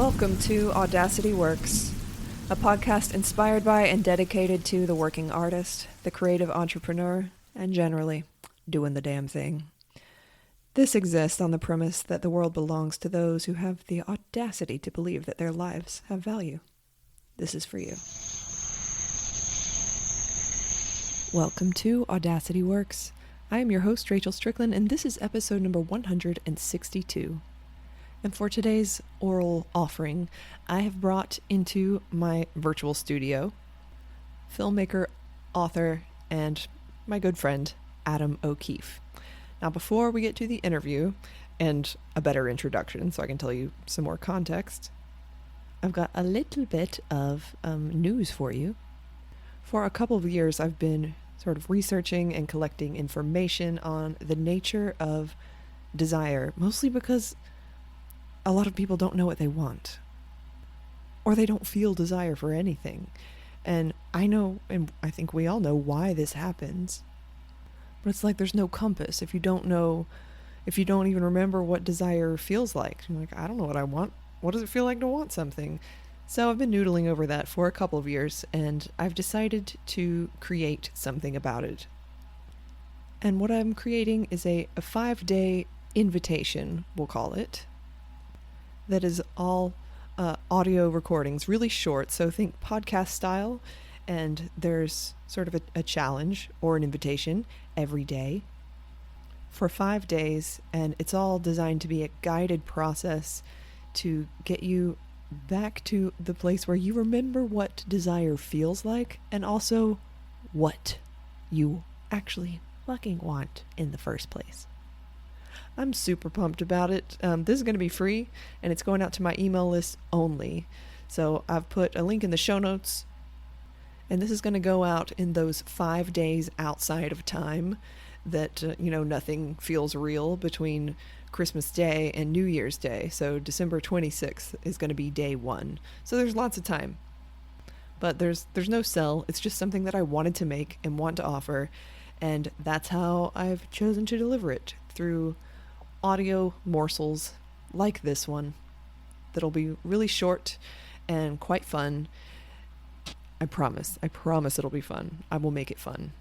Welcome to Audacity Works, a podcast inspired by and dedicated to the working artist, the creative entrepreneur, and generally, doing the damn thing. This exists on the premise that the world belongs to those who have the audacity to believe that their lives have value. This is for you. Welcome to Audacity Works. I am your host, Rachel Strickland, and this is episode number 162. And for today's oral offering, I have brought into my virtual studio filmmaker, author, and my good friend, Adam O'Keefe. Now, before we get to the interview and a better introduction, so I can tell you some more context, I've got a little bit of news for you. For a couple of years, I've been sort of researching and collecting information on the nature of desire, mostly because a lot of people don't know what they want, or they don't feel desire for anything. And I know, and I think we all know why this happens, but it's like there's no compass. If you don't even remember what desire feels like, you're like, I don't know what I want. What does it feel like to want something? So I've been noodling over that for a couple of years, and I've decided to create something about it. And what I'm creating is a 5-day invitation, we'll call it, that is all audio recordings, really short, so think podcast style, and there's sort of a challenge or an invitation every day for 5 days, and it's all designed to be a guided process to get you back to the place where you remember what desire feels like, and also what you actually fucking want in the first place. I'm super pumped about it. This is going to be free, and it's going out to my email list only. So I've put a link in the show notes, and this is going to go out in those 5 days outside of time that, nothing feels real between Christmas Day and New Year's Day. So December 26th is going to be day 1. So there's lots of time. But there's no sell. It's just something that I wanted to make and want to offer, and that's how I've chosen to deliver it, through audio morsels like this one that'll be really short and quite fun. I promise it'll be fun. I will make it fun.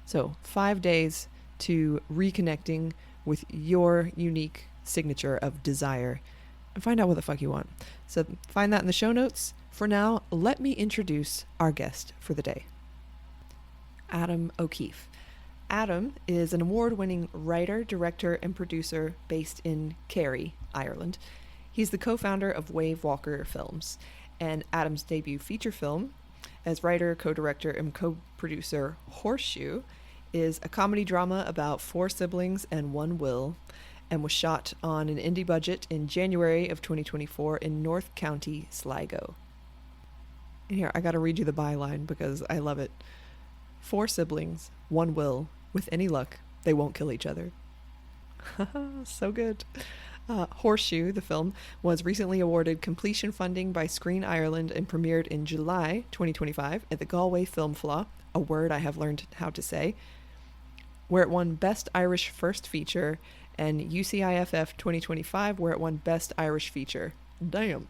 So 5 days to reconnecting with your unique signature of desire and find out what the fuck you want. So find that in the show notes. For now, let me introduce our guest for the day, Adam O'Keefe. Adam is an award-winning writer, director, and producer based in Kerry, Ireland. He's the co-founder of Wave Walker Films, and Adam's debut feature film as writer, co-director, and co-producer, Horseshoe, is a comedy drama about 4 siblings and 1 will, and was shot on an indie budget in January of 2024 in North County, Sligo. And here, I gotta read you the byline because I love it. 4 siblings, 1 will. With any luck, they won't kill each other. So good. Horseshoe, the film, was recently awarded completion funding by Screen Ireland and premiered in July 2025 at the Galway Film Fleadh, a word I have learned how to say, where it won Best Irish First Feature, and UCIFF 2025, where it won Best Irish Feature. Damn.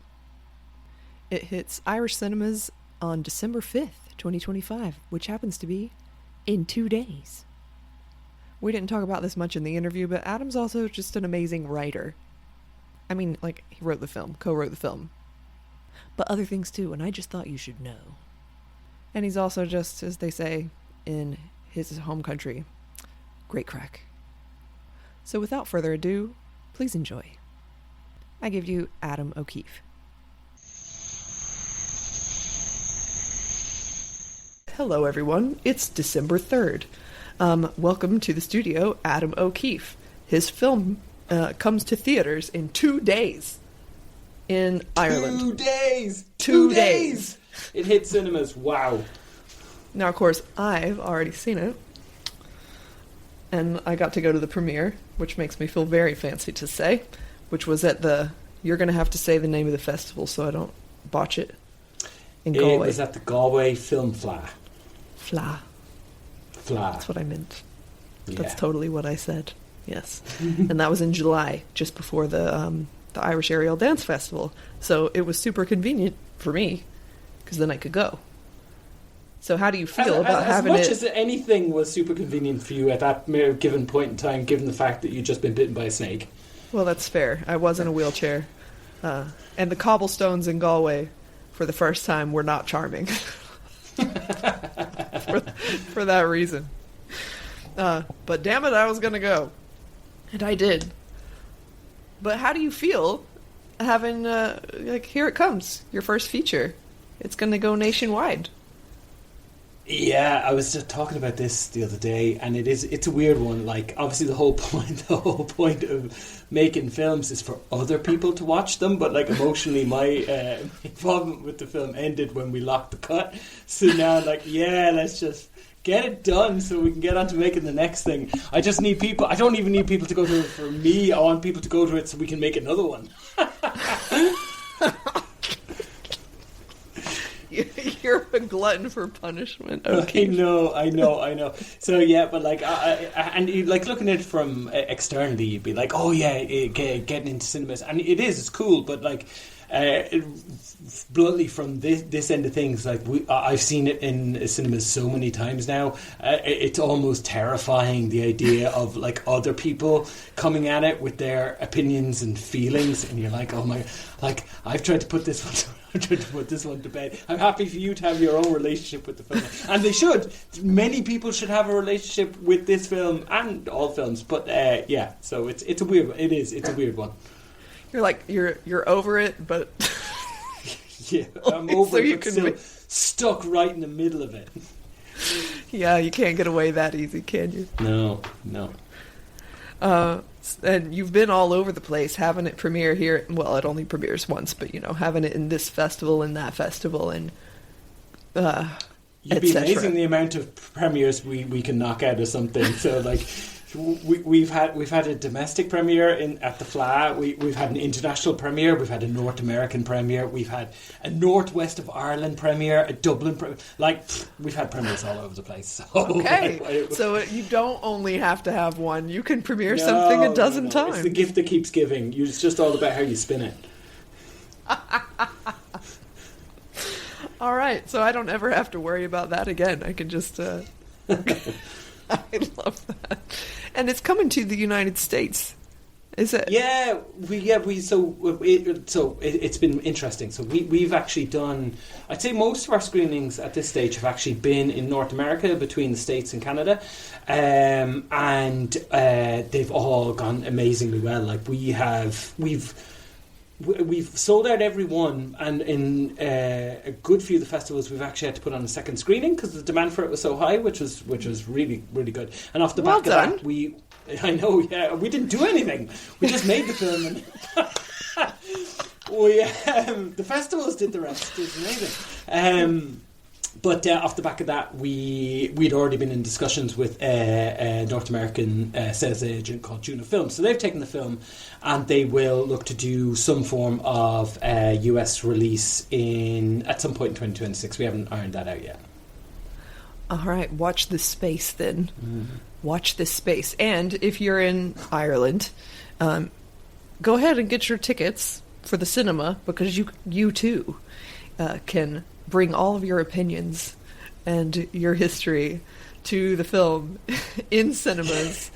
It hits Irish cinemas on December 5th, 2025, which happens to be in 2 days. We didn't talk about this much in the interview, but Adam's also just an amazing writer. I mean, he wrote the film, co-wrote the film, but other things too, and I just thought you should know. And he's also just, as they say in his home country, great crack. So without further ado, please enjoy. I give you Adam O'Keefe. Hello everyone, it's December 3rd. Welcome to the studio, Adam O'Keefe. His film comes to theaters in 2 days in Ireland. 2 days! 2 days! It hit cinemas, wow. Now, of course, I've already seen it, and I got to go to the premiere, which makes me feel very fancy to say, which was at you're going to have to say the name of the festival so I don't botch it, in Galway. It was at the Galway Film Fleadh. Fleadh. That's what I meant. Yeah. That's totally what I said. Yes. And that was in July, just before the the Irish Aerial Dance Festival. So it was super convenient for me, because then I could go. So how do you feel about having it? As much as anything was super convenient for you at that given point in time, given the fact that you'd just been bitten by a snake. Well, that's fair. I was in a wheelchair. And the cobblestones in Galway, for the first time, were not charming. for that reason. But damn it, I was going to go. And I did. But how do you feel having, here it comes, your first feature. It's going to go nationwide. Yeah, I was just talking about this the other day, and it's a weird one. Like, obviously the whole point of making films is for other people to watch them, but like emotionally my involvement with the film ended when we locked the cut. So now let's just get it done so we can get on to making the next thing. I just need people. I don't even need people to go to it for me. I want people to go to it so we can make another one. You're a glutton for punishment. Okay. I know. So yeah, but like, and like looking at it from externally, you'd be like, oh yeah, getting into cinemas, and it's cool. But like, bluntly from this end of things, like I've seen it in cinemas so many times now. It's almost terrifying, the idea of like other people coming at it with their opinions and feelings, and you're like, oh my, like I've tried to put this one. I'm trying to put this one to bed. I'm happy for you to have your own relationship with the film, and they should. Many people should have a relationship with this film and all films. But yeah, so it's a weird. It's a weird one. You're like you're over it, but yeah, I'm over it. But still stuck right in the middle of it. Yeah, you can't get away that easy, can you? No. And you've been all over the place, having it premiere here. Well, it only premieres once, but having it in this festival and that festival, and you'd be amazing the amount of premieres we can knock out of something. So like, we've had a domestic premiere at the Fla. We've had an international premiere. We've had a North American premiere. We've had a Northwest of Ireland premiere, a Dublin premiere. Like, we've had premieres all over the place. So, okay, so you don't only have to have one. You can premiere something a dozen times. It's the gift that keeps giving. It's just all about how you spin it. All right, so I don't ever have to worry about that again. I can just... I love that. And it's coming to the United States. Is it? It's been interesting. So we've actually done, I'd say most of our screenings at this stage have actually been in North America, between the States and Canada, and they've all gone amazingly well. Like we've sold out every one, and in a good few of the festivals we've actually had to put on a second screening because the demand for it was so high, which was really, really good. And off the back of that, we didn't do anything. We just made the film, and the festivals did the rest. It was amazing. But off the back of that, we'd already been in discussions with a North American sales agent called Juno Films. So they've taken the film and they will look to do some form of US release at some point in 2026. We haven't ironed that out yet. All right, watch this space then. Mm-hmm. Watch this space. And if you're in Ireland, go ahead and get your tickets for the cinema, because you too can bring all of your opinions and your history to the film in cinemas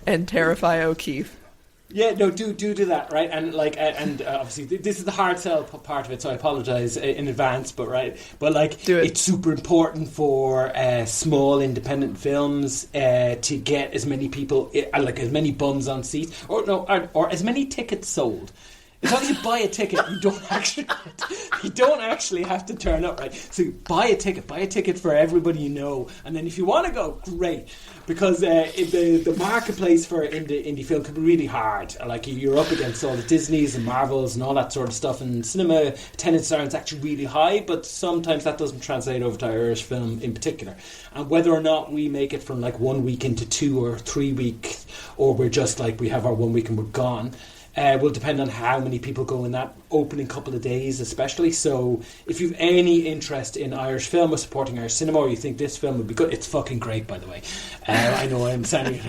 and terrify O'Keefe. Yeah, no, do that, right? And like, obviously, this is the hard sell part of it, so I apologise in advance. But it's super important for small independent films to get as many people, as many bums on seats, or as many tickets sold. As long as you buy a ticket, you don't actually have to turn up, right? So buy a ticket for everybody you know, and then if you want to go, great, because the marketplace for indie film can be really hard. Like, you're up against all the Disneys and Marvels and all that sort of stuff, and cinema attendance is actually really high, but sometimes that doesn't translate over to Irish film in particular. And whether or not we make it from like 1 week into 2 or 3 weeks, or we're just like we have our 1 week and we're gone. will depend on how many people go in that opening couple of days, especially. So if you've any interest in Irish film or supporting Irish cinema, or you think this film would be good, it's fucking great, by the way. I know I'm saying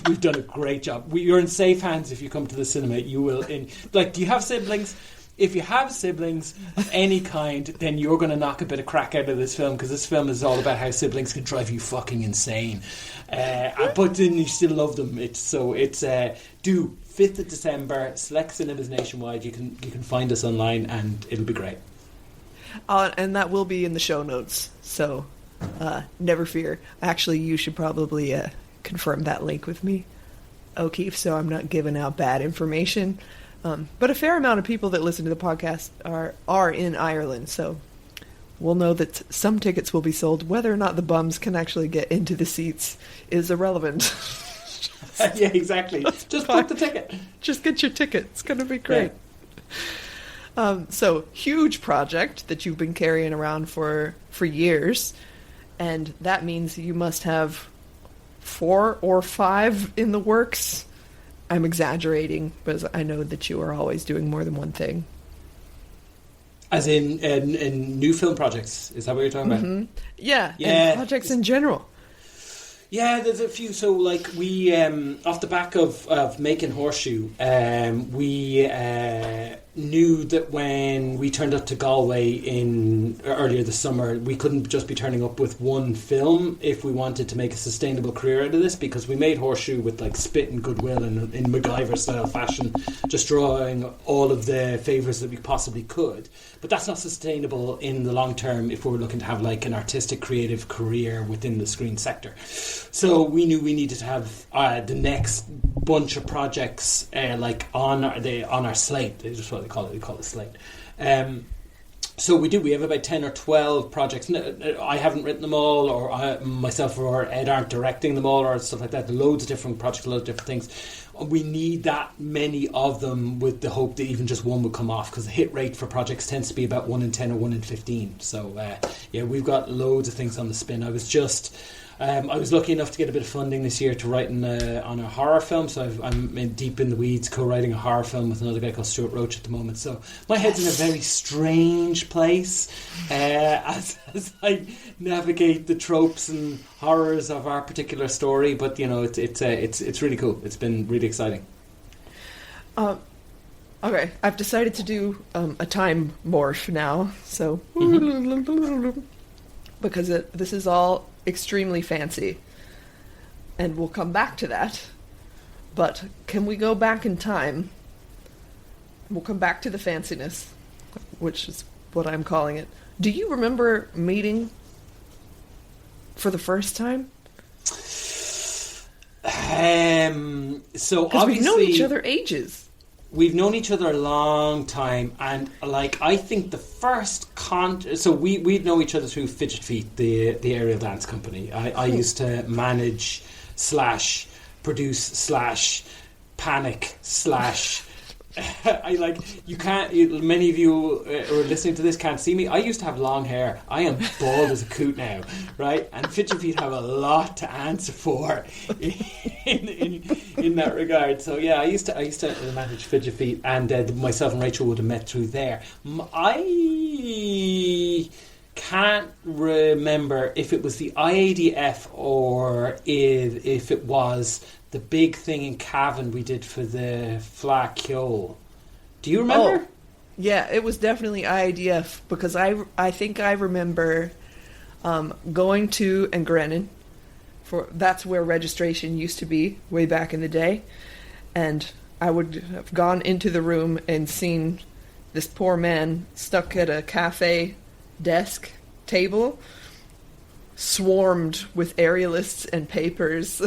we've done a great job. You're in safe hands if you come to the cinema. You will do you have siblings? If you have siblings of any kind, then you're going to knock a bit of crack out of this film, because this film is all about how siblings can drive you fucking insane. But then you still love them. It's due 5th of December, select cinemas nationwide. You can find us online, and it'll be great. And that will be in the show notes, so never fear. Actually, you should probably confirm that link with me, O'Keefe, so I'm not giving out bad information. But a fair amount of people that listen to the podcast are in Ireland, so we'll know that some tickets will be sold. Whether or not the bums can actually get into the seats is irrelevant. Yeah, exactly. Just book the ticket. Just get your ticket. It's going to be great. Yeah. So, huge project that you've been carrying around for years, and that means you must have 4 or 5 in the works. I'm exaggerating, because I know that you are always doing more than one thing. As in new film projects? Is that what you're talking about? Yeah, and projects in general. Yeah, there's a few. So, we, off the back of making Horseshoe, we knew that when we turned up to Galway earlier this summer, we couldn't just be turning up with one film if we wanted to make a sustainable career out of this, because we made Horseshoe with spit and goodwill and in MacGyver style fashion, just drawing all of the favours that we possibly could. But that's not sustainable in the long term if we're looking to have an artistic creative career within the screen sector. So we knew we needed to have the next bunch of projects on our slate. That's just what they call it. They call it slate. So we do. We have about 10 or 12 projects. I haven't written them all, or myself or Ed aren't directing them all, or stuff like that. Loads of different projects, loads of different things. We need that many of them, with the hope that even just one would come off, because the hit rate for projects tends to be about 1 in 10 or 1 in 15. So we've got loads of things on the spin. I was lucky enough to get a bit of funding this year to write on a horror film, so I'm deep in the weeds co-writing a horror film with another guy called Stuart Roach at the moment. So my head's in a very strange place as I navigate the tropes and horrors of our particular story. But it's really cool. It's been really exciting. Okay, I've decided to do a time morph now. So because this is all extremely fancy, and we'll come back to that, but can we go back in time? We'll come back to the fanciness, which is what I'm calling it. Do you remember meeting for the first time? So because we've known each other ages. We've known each other a long time, and I think the first so we'd know each other through Fidget Feet, the aerial dance company. I used to manage / produce / panic many of you who are listening to this can't see me. I used to have long hair. I am bald as a coot now, right? And Fidget Feet have a lot to answer for in that regard. So yeah, I used to manage Fidget Feet, and myself and Rachel would have met through there. I can't remember if it was the IADF or if it was the big thing in Cavan we did for the Fla Ceol. Do you remember? Oh, yeah, it was definitely IADF, because I think I remember going to Engrennan. That's where registration used to be way back in the day, and I would have gone into the room and seen this poor man stuck at a cafe desk table, swarmed with aerialists and papers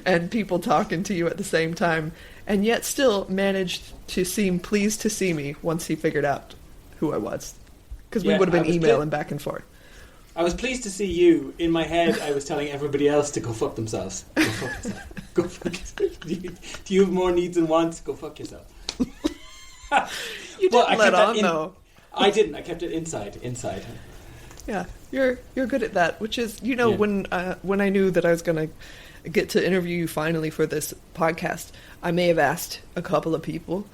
and people talking to you at the same time, and yet still managed to seem pleased to see me once he figured out who I was, because we would have been emailing back and forth. I was pleased to see you. In my head, I was telling everybody else to go fuck themselves. Go fuck yourself. Go fuck yourself. Do you have more needs and wants? Go fuck yourself. You didn't let on, though. I didn't. I kept it inside. Yeah. You're good at that, which is, you know, when I knew that I was going to get to interview you finally for this podcast, I may have asked a couple of people,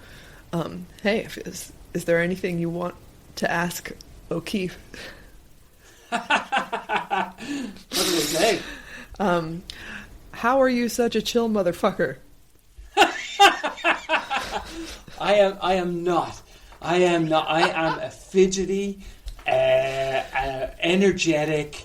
hey, is there anything you want to ask O'Keefe? What do they say? How are you such a chill motherfucker? I am not. I am a fidgety, energetic,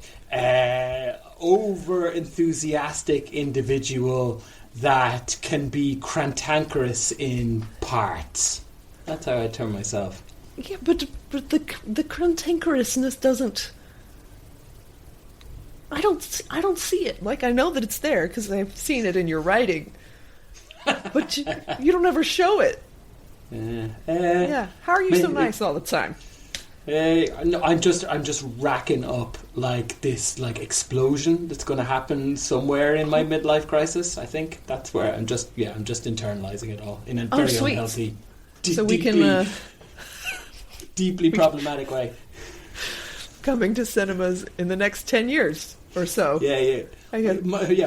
over-enthusiastic individual that can be cantankerous in parts. That's how I term myself. Yeah, but the cantankerousness doesn't. I don't see it. Like, I know that it's there because I've seen it in your writing, but you don't ever show it. Yeah. How are you so nice all the time? No, I'm just racking up like this like explosion that's going to happen somewhere in my midlife crisis. I think that's where I'm just internalizing it all in a very unhealthy, deeply problematic way. Coming to cinemas in the next 10 years or so. Yeah.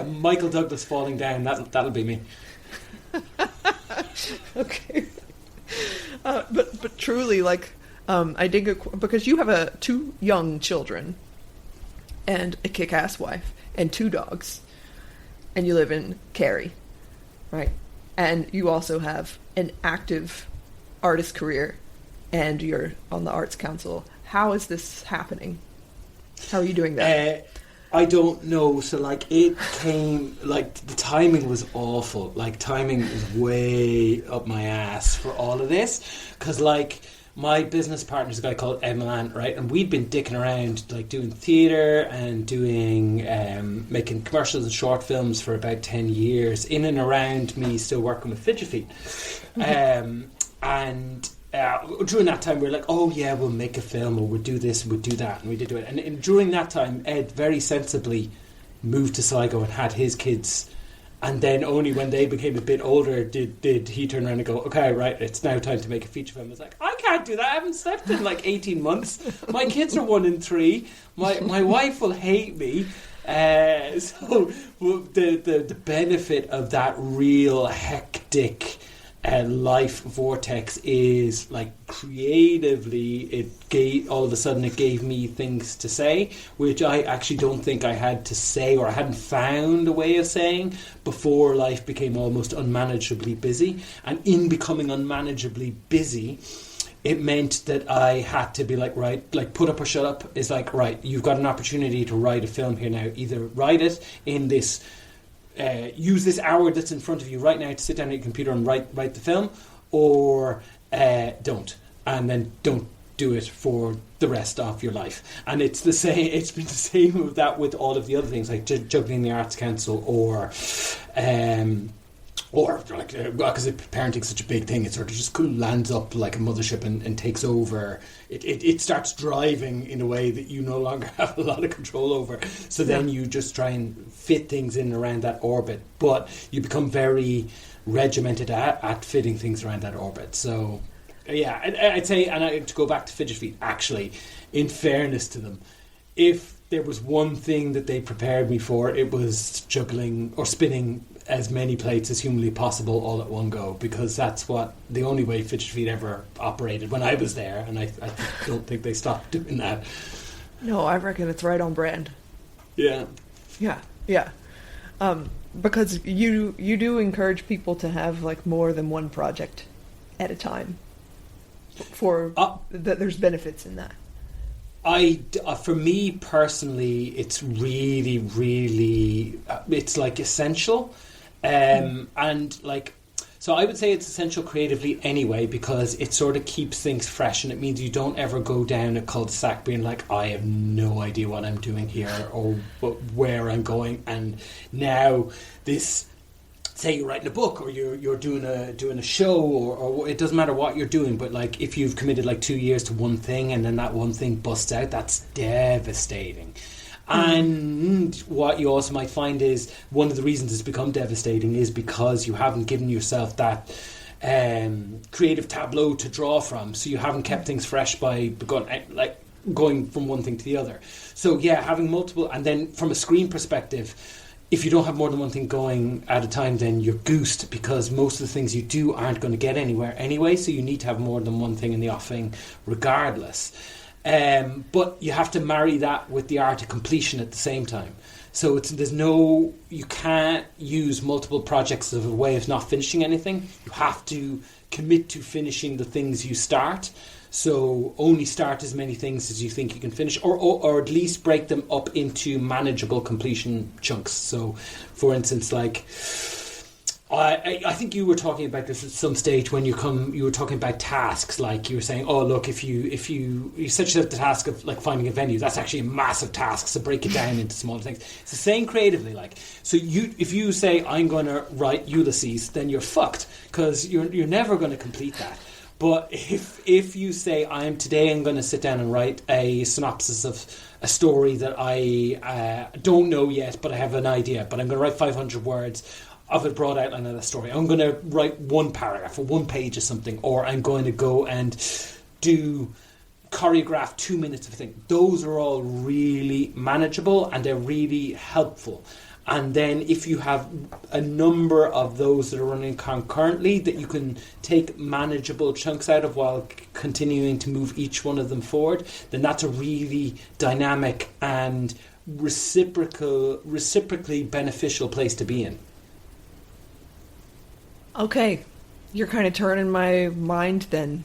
Michael Douglas falling down. That'll be me. Okay. But truly, like, I dig it because you have 2 young children and a kick-ass wife and 2 dogs, and you live in Cary, right? And you also have an active artist career, and you're on the Arts Council. How is this happening? How are you doing that? I don't know. So, like, it came, like, the timing was awful. Like, timing was way up my ass for all of this. Because, like, my business partner's a guy called Ed Milan, right? And we'd been dicking around, like, doing theatre and doing, making commercials and short films for about 10 years, in and around me still working with Fidget Feet. During that time we were like, oh yeah, we'll make a film, or we'll do this and we'll do that, and we did do it. And during that time Ed very sensibly moved to Sligo and had his kids, and then only when they became a bit older did he turn around and go, okay, right, it's now time to make a feature film. I was like, I can't do that, I haven't slept in like 18 months, my kids are 1 and 3, my wife will hate me. So the benefit of that real hectic life vortex is, like, creatively it gave me things to say, which I actually don't think I had to say, or I hadn't found a way of saying before life became almost unmanageably busy. And in becoming unmanageably busy, it meant that I had to be like, right, like, put up or shut up. Is like, right, you've got an opportunity to write a film here now. Either write it in this use this hour that's in front of you right now to sit down at your computer and write the film, or don't, and then don't do it for the rest of your life. And it's the same. It's been the same with that with all of the other things, like juggling the Arts Council, or like, because parenting's such a big thing, it sort of just lands up like a mothership and takes over. It starts driving in a way that you no longer have a lot of control over. So then you just try and fit things in around that orbit, but you become very regimented at fitting things around that orbit. So yeah, I'd say, and to go back to Fidget Feet, actually, in fairness to them, if there was one thing that they prepared me for, it was juggling or spinning as many plates as humanly possible all at one go, because that's the only way Fidget Feet ever operated when I was there, and I don't think they stopped doing that. No, I reckon it's right on brand. Yeah. Because you do encourage people to have, like, more than one project at a time. There's benefits in that. For me personally, it's really, really, it's like essential. And like, so I would say it's essential creatively anyway, because it sort of keeps things fresh, and it means you don't ever go down a cul-de-sac being like, I have no idea what I'm doing here or where I'm going. And now this, say you're writing a book, or you're doing a show, or it doesn't matter what you're doing, but like, if you've committed like 2 years to one thing and then that one thing busts out, that's devastating. And what you also might find is one of the reasons it's become devastating is because you haven't given yourself that creative tableau to draw from. So you haven't kept things fresh by going, like, going from one thing to the other. So yeah, having multiple, and then from a screen perspective, if you don't have more than one thing going at a time, then you're goosed, because most of the things you do aren't going to get anywhere anyway, so you need to have more than one thing in the offing regardless. But you have to marry that with the art of completion at the same time. So you can't use multiple projects as a way of not finishing anything. You have to commit to finishing the things you start. So only start as many things as you think you can finish, or at least break them up into manageable completion chunks. So, for instance, like I think you were talking about this at some stage when you were talking about tasks. Like you were saying, oh look, if you set yourself the task of like finding a venue, that's actually a massive task. So break it down into smaller things. It's the same creatively. Like, so if you say I'm going to write Ulysses, then you're fucked, because you're never going to complete that. But if you say I'm going to sit down and write a synopsis of a story that I don't know yet, but I have an idea, but I'm going to write 500 words of a broad outline of the story. I'm going to write one paragraph or one page or something, or I'm going to go and choreograph 2 minutes of a thing. Those are all really manageable and they're really helpful. And then if you have a number of those that are running concurrently that you can take manageable chunks out of while continuing to move each one of them forward, then that's a really dynamic and reciprocally beneficial place to be in. Okay, you're kind of turning my mind then,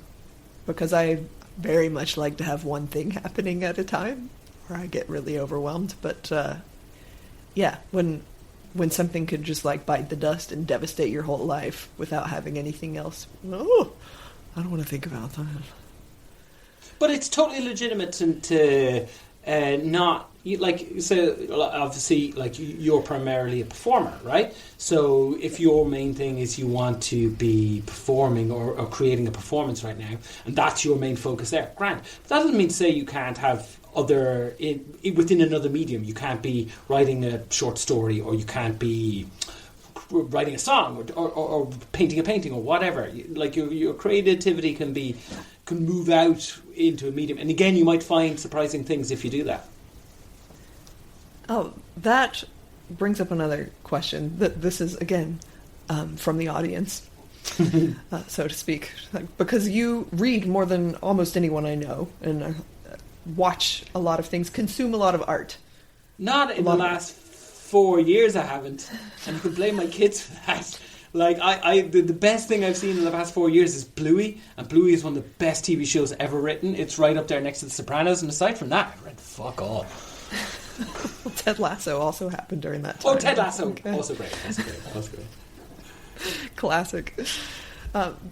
because I very much like to have one thing happening at a time, or I get really overwhelmed. But yeah, when something could just like bite the dust and devastate your whole life without having anything else, oh, I don't want to think about that. But it's totally legitimate to not like, so obviously like you're primarily a performer, right? So if your main thing is you want to be performing or creating a performance right now, and that's your main focus there, grand. But that doesn't mean to say you can't have within another medium. You can't be writing a short story, or you can't be writing a song, or painting a painting, or whatever. Like your creativity can move out into a medium, and again, you might find surprising things if you do that. Oh, that brings up another question. This is again from the audience, so to speak, because you read more than almost anyone I know, and watch a lot of things, consume a lot of art. Not in the last 4 years, I haven't, and you can blame my kids for that. Like the best thing I've seen in the past 4 years is Bluey, and Bluey is one of the best TV shows ever written. It's right up there next to The Sopranos, and aside from that, I read fuck all. Well, Ted Lasso also happened during that time. Oh, Ted Lasso, also great. Classic.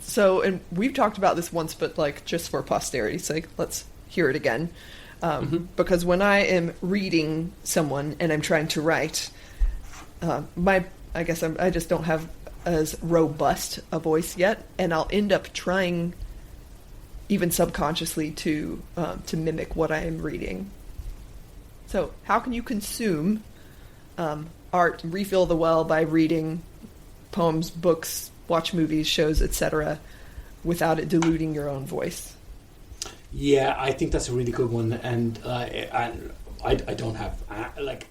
So, and we've talked about this once, but like just for posterity's sake, let's hear it again. Because when I am reading someone and I'm trying to write, I guess I just don't have as robust a voice yet, and I'll end up trying, even subconsciously, to mimic what I am reading. So, how can you consume art, refill the well by reading poems, books, watch movies, shows, etc., without it diluting your own voice? Yeah, I think that's a really good one, and I don't have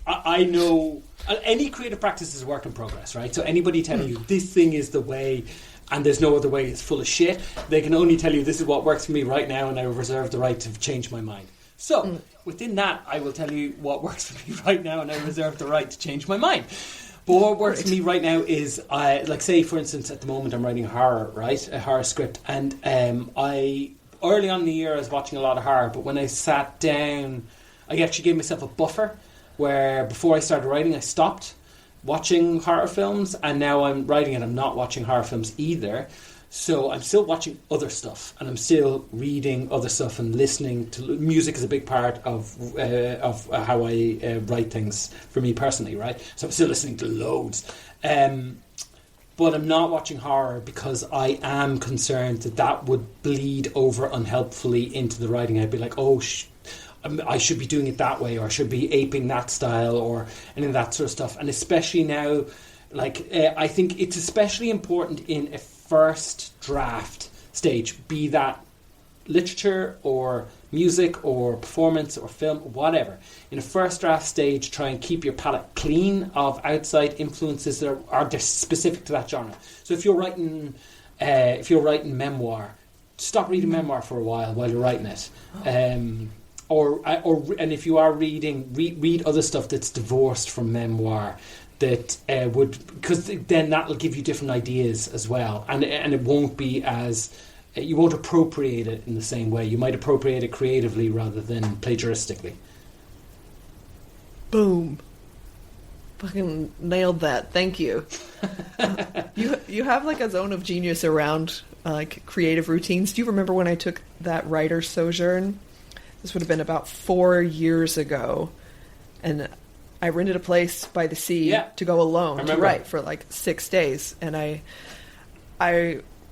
I know any creative practice is a work in progress, right? So anybody telling you this thing is the way and there's no other way, it's full of shit. They can only tell you this is what works for me right now, and I reserve the right to change my mind. So within that, I will tell you what works for me right now, and I reserve the right to change my mind. But what works for me right now is, like say for instance, at the moment I'm writing horror, right? A horror script, and I early on in the year I was watching a lot of horror, but when I sat down, I actually gave myself a buffer where before I started writing I stopped watching horror films, and now I'm writing and I'm not watching horror films either. So I'm still watching other stuff, and I'm still reading other stuff and listening to music is a big part of how I write things for me personally, right? So I'm still listening to loads. But I'm not watching horror because I am concerned that would bleed over unhelpfully into the writing. I'd be like, I should be doing it that way, or I should be aping that style, or any of that sort of stuff. And especially now, I think it's especially important in a first draft stage, be that literature or music or performance or film, whatever. In a first draft stage, try and keep your palette clean of outside influences that are just specific to that genre. So if you're writing memoir, stop reading memoir for a while you're writing it. And if you are reading, read other stuff that's divorced from memoir. That because then that'll give you different ideas as well, and it won't be as you won't appropriate it in the same way. You might appropriate it creatively rather than plagiaristically. Boom. Fucking nailed that. Thank you. You have like a zone of genius around like creative routines. Do you remember when I took that writer's sojourn? This would have been about 4 years ago. And I rented a place by the sea to go alone to write for like 6 days. And I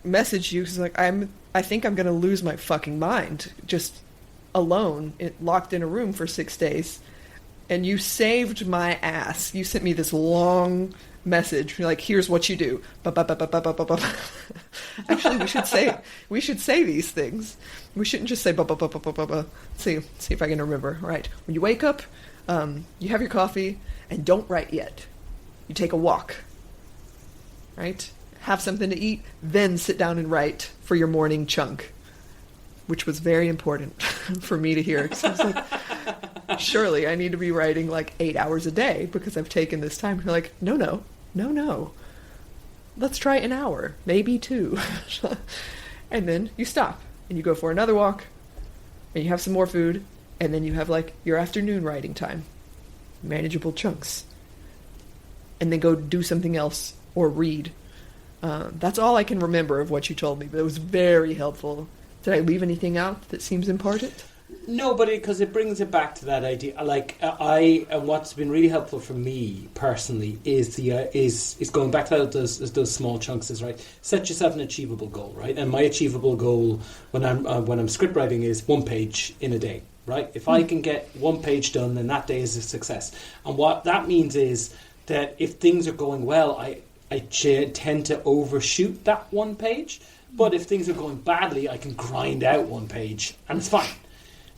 messaged you because like I think I'm going to lose my fucking mind just alone, locked in a room for 6 days. And you saved my ass. You sent me this long message. You're like, here's what you do. Actually, we should say these things. We shouldn't just say See if I can remember. Right. When you wake up, you have your coffee and don't write yet. You take a walk. Right? Have something to eat, then sit down and write for your morning chunk. Which was very important for me to hear. Because I was like, surely I need to be writing like 8 hours a day because I've taken this time. You're like, no. Let's try an hour, maybe 2. And then you stop and you go for another walk and you have some more food and then you have like your afternoon writing time, manageable chunks, and then go do something else or read. That's all I can remember of what you told me, but it was very helpful. Did I leave anything out that seems important? No, but because it brings it back to that idea. Like and what's been really helpful for me personally is is going back to those small chunks. Is right. Set yourself an achievable goal, right? And my achievable goal when I'm script writing is 1 page in a day, right? If I can get 1 page done, then that day is a success. And what that means is that if things are going well, I tend to overshoot that 1 page. But if things are going badly, I can grind out 1 page, and it's fine.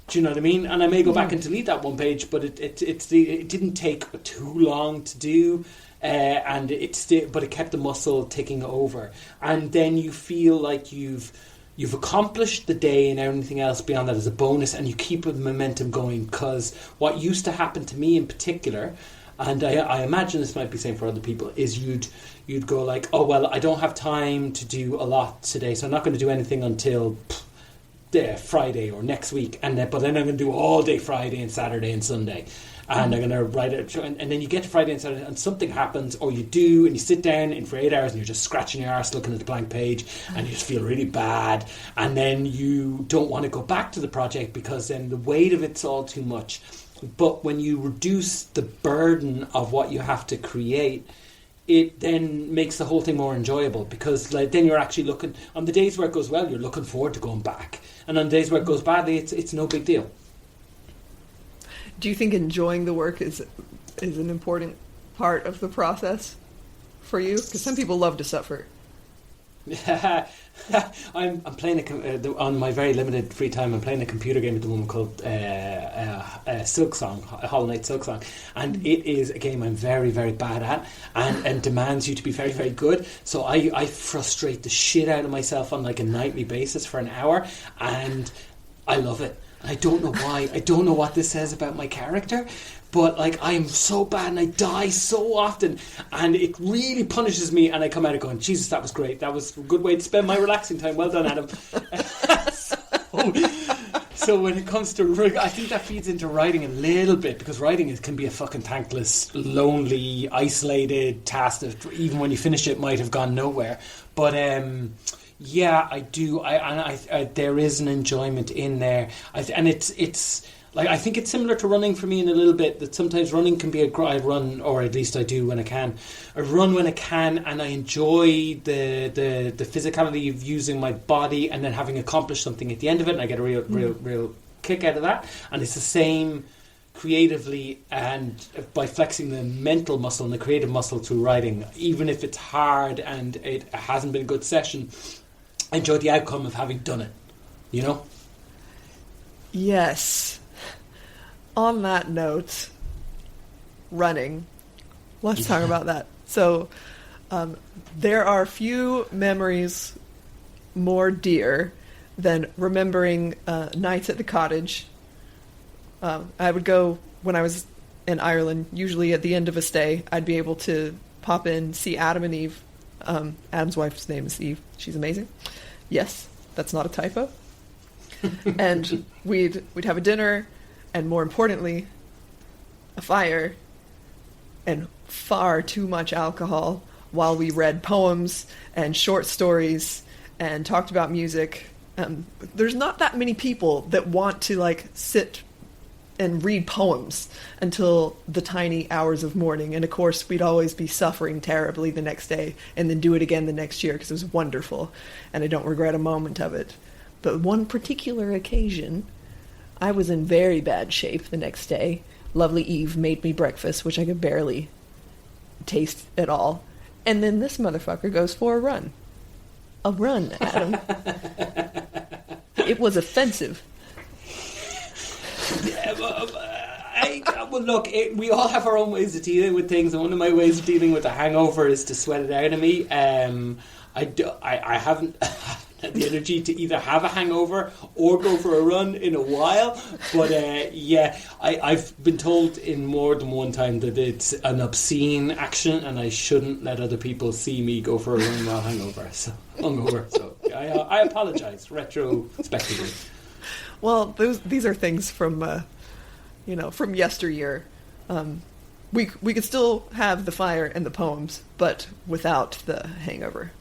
Do you know what I mean? And I may go back and delete that 1 page, but it didn't take too long to do, and but it kept the muscle ticking over. And then you feel like you've accomplished the day, and everything else beyond that is a bonus, and you keep the momentum going. Because what used to happen to me in particular, and I imagine this might be the same for other people, is you'd go like, oh well, I don't have time to do a lot today, so I'm not going to do anything until Friday or next week, but then I'm going to do all day Friday and Saturday and Sunday, and I'm going to write it. And then you get to Friday and Saturday, and something happens, or you do, and you sit down for 8 hours, and you're just scratching your arse looking at the blank page, and you just feel really bad, and then you don't want to go back to the project because then the weight of it's all too much. But when you reduce the burden of what you have to create, it then makes the whole thing more enjoyable, because like, then you're actually looking, on the days where it goes well, you're looking forward to going back, and on the days where it goes badly, it's no big deal. Do you think enjoying the work is an important part of the process for you? Because some people love to suffer. I'm playing on my very limited free time. I'm playing a computer game at the moment called Silk Song, Hollow Knight Silk Song, and it is a game I'm very, very bad at, and demands you to be very, very good. So I frustrate the shit out of myself on like a nightly basis for an hour, and I love it. I don't know why. I don't know what this says about my character, but like I am so bad and I die so often, and it really punishes me, and I come out of going, Jesus, that was great. That was a good way to spend my relaxing time. Well done, Adam. So when it comes to, I think that feeds into writing a little bit, because writing can be a fucking thankless, lonely, isolated task that even when you finish it might have gone nowhere. But yeah, I do. I there is an enjoyment in there, and it's like, I think it's similar to running for me in a little bit, that sometimes running can be I run, or at least I do when I can. I run when I can, and I enjoy the physicality of using my body and then having accomplished something at the end of it, and I get a real kick out of that. And it's the same creatively, and by flexing the mental muscle and the creative muscle through writing, even if it's hard and it hasn't been a good session, I enjoy the outcome of having done it, you know? Yes. On that note, running. Let's talk about that. So, there are few memories more dear than remembering nights at the cottage. I would go when I was in Ireland, usually at the end of a stay. I'd be able to pop in, see Adam and Eve. Adam's wife's name is Eve. She's amazing. Yes, that's not a typo. And we'd have a dinner, and more importantly, a fire, and far too much alcohol while we read poems and short stories and talked about music. There's not that many people that want to like sit and read poems until the tiny hours of morning. And of course, we'd always be suffering terribly the next day and then do it again the next year because it was wonderful. And I don't regret a moment of it. But one particular occasion, I was in very bad shape the next day. Lovely Eve made me breakfast, which I could barely taste at all. And then this motherfucker goes for a run. A run, Adam. It was offensive. Yeah, well, look, we all have our own ways of dealing with things, and one of my ways of dealing with a hangover is to sweat it out of me. I haven't had the energy to either have a hangover or go for a run in a while, but I've been told in more than one time that it's an obscene action and I shouldn't let other people see me go for a run while hungover. So I apologise retrospectively. Well, these are things from from yesteryear. We could still have the fire and the poems, but without the hangover.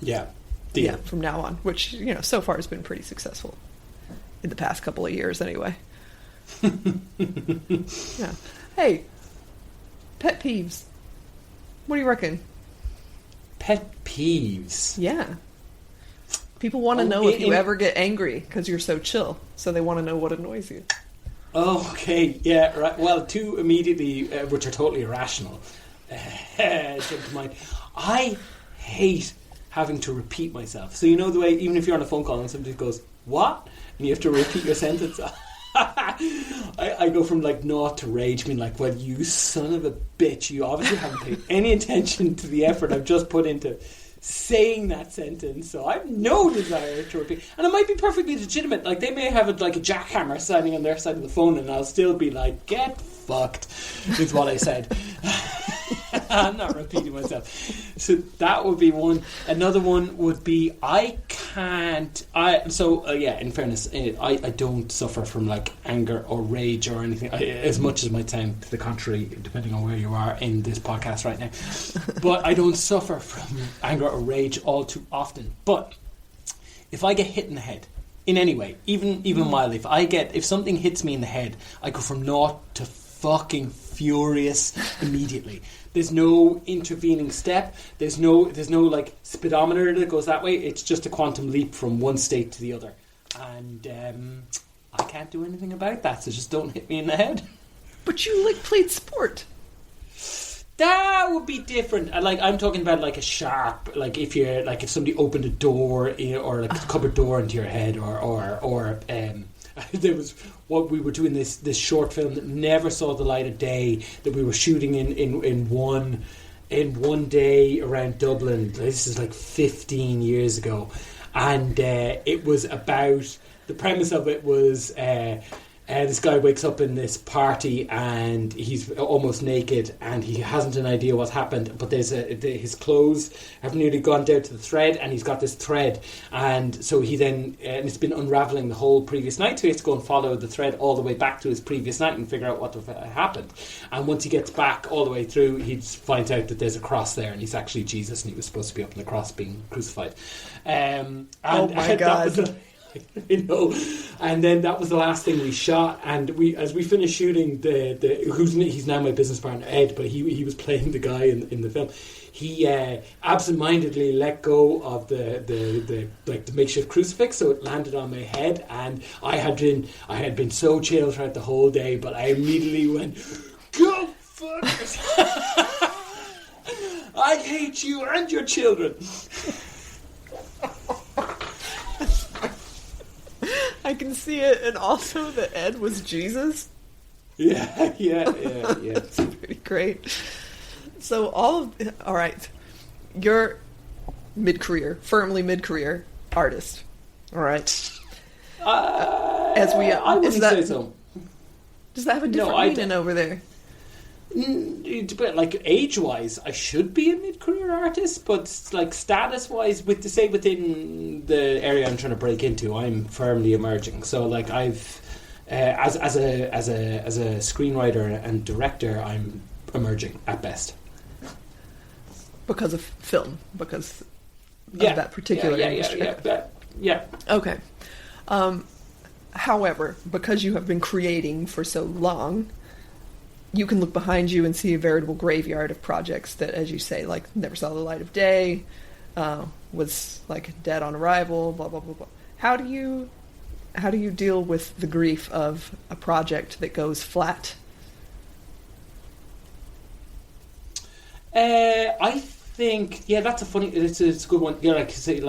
Yeah, from now on, which so far has been pretty successful in the past couple of years, anyway. Yeah. Hey, pet peeves. What do you reckon? Pet peeves. Yeah. People want to know if you ever get angry because you're so chill, so they want to know what annoys you. Oh, okay, yeah, right. Well, two immediately, which are totally irrational, jump to mind. I hate having to repeat myself. So the way, even if you're on a phone call and somebody goes, "What?" and you have to repeat your sentence. I go from like naught to rage, being like, "Well, you son of a bitch, you obviously haven't paid any attention to the effort I've just put into saying that sentence, so I have no desire to repeat." And it might be perfectly legitimate. Like, they may have a jackhammer standing on their side of the phone, and I'll still be like, "Get fucked," is what I said. I'm not repeating myself. So that would be one. Another one would be in fairness, I don't suffer from like anger or rage or anything, as much as might sound to the contrary, depending on where you are in this podcast right now. But I don't suffer from anger or rage all too often. But if I get hit in the head in any way, even mildly, if something hits me in the head, I go from naught to fucking furious immediately. There's no intervening step. There's no like speedometer that goes that way. It's just a quantum leap from one state to the other, and I can't do anything about that. So just don't hit me in the head. But you played sport. That would be different. I'm talking about like a sharp, like if somebody opened a door or like a cupboard door into your head, or there was what we were doing this short film that never saw the light of day, that we were shooting in one day around Dublin. This is like 15 years ago, and it was about, the premise of it was this guy wakes up in this party and he's almost naked and he hasn't an idea what's happened, but his clothes have nearly gone down to the thread, and he's got this thread, and so he then and it's been unravelling the whole previous night, so he has to go and follow the thread all the way back to his previous night and figure out what happened. And once he gets back all the way through, he finds out that there's a cross there, and he's actually Jesus, and he was supposed to be up on the cross being crucified. Oh my God. And then that was the last thing we shot, and as we finished shooting, he's now my business partner Ed, but he was playing the guy in the film. He absentmindedly let go of the makeshift crucifix, so it landed on my head, and I had been so chill throughout the whole day, but I immediately went, "Go fuck yourself! I hate you and your children." I I can see it, and also that Ed was Jesus. Yeah. That's pretty great. So all right, you're firmly mid-career artist. All right. As we, I wouldn't say so. Does that have a different meaning over there? But like age-wise, I should be a mid-career artist, but like status-wise, within the area I'm trying to break into, I'm firmly emerging. So like I've, as a screenwriter and director, I'm emerging at best. Because of film, because of that particular industry. Yeah. Okay. However, because you have been creating for so long, you can look behind you and see a veritable graveyard of projects that, as you say, like never saw the light of day, was like dead on arrival, blah blah blah blah. How do you deal with the grief of a project that goes flat? I think that's it's a good one. Yeah, like say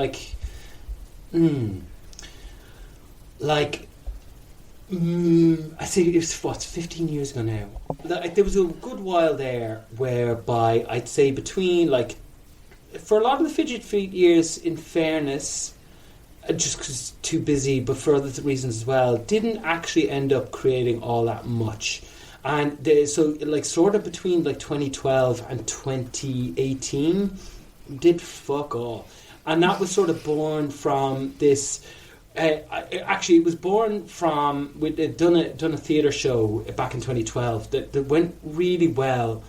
I say it's 15 years ago now. There was a good while there whereby I'd say between for a lot of the fidget feet years, in fairness, just because too busy, but for other reasons as well, didn't actually end up creating all that much. And sort of between 2012 and 2018, did fuck all. And that was sort of born from this. Actually, it was born from we'd done a theatre show back in 2012 that went really well,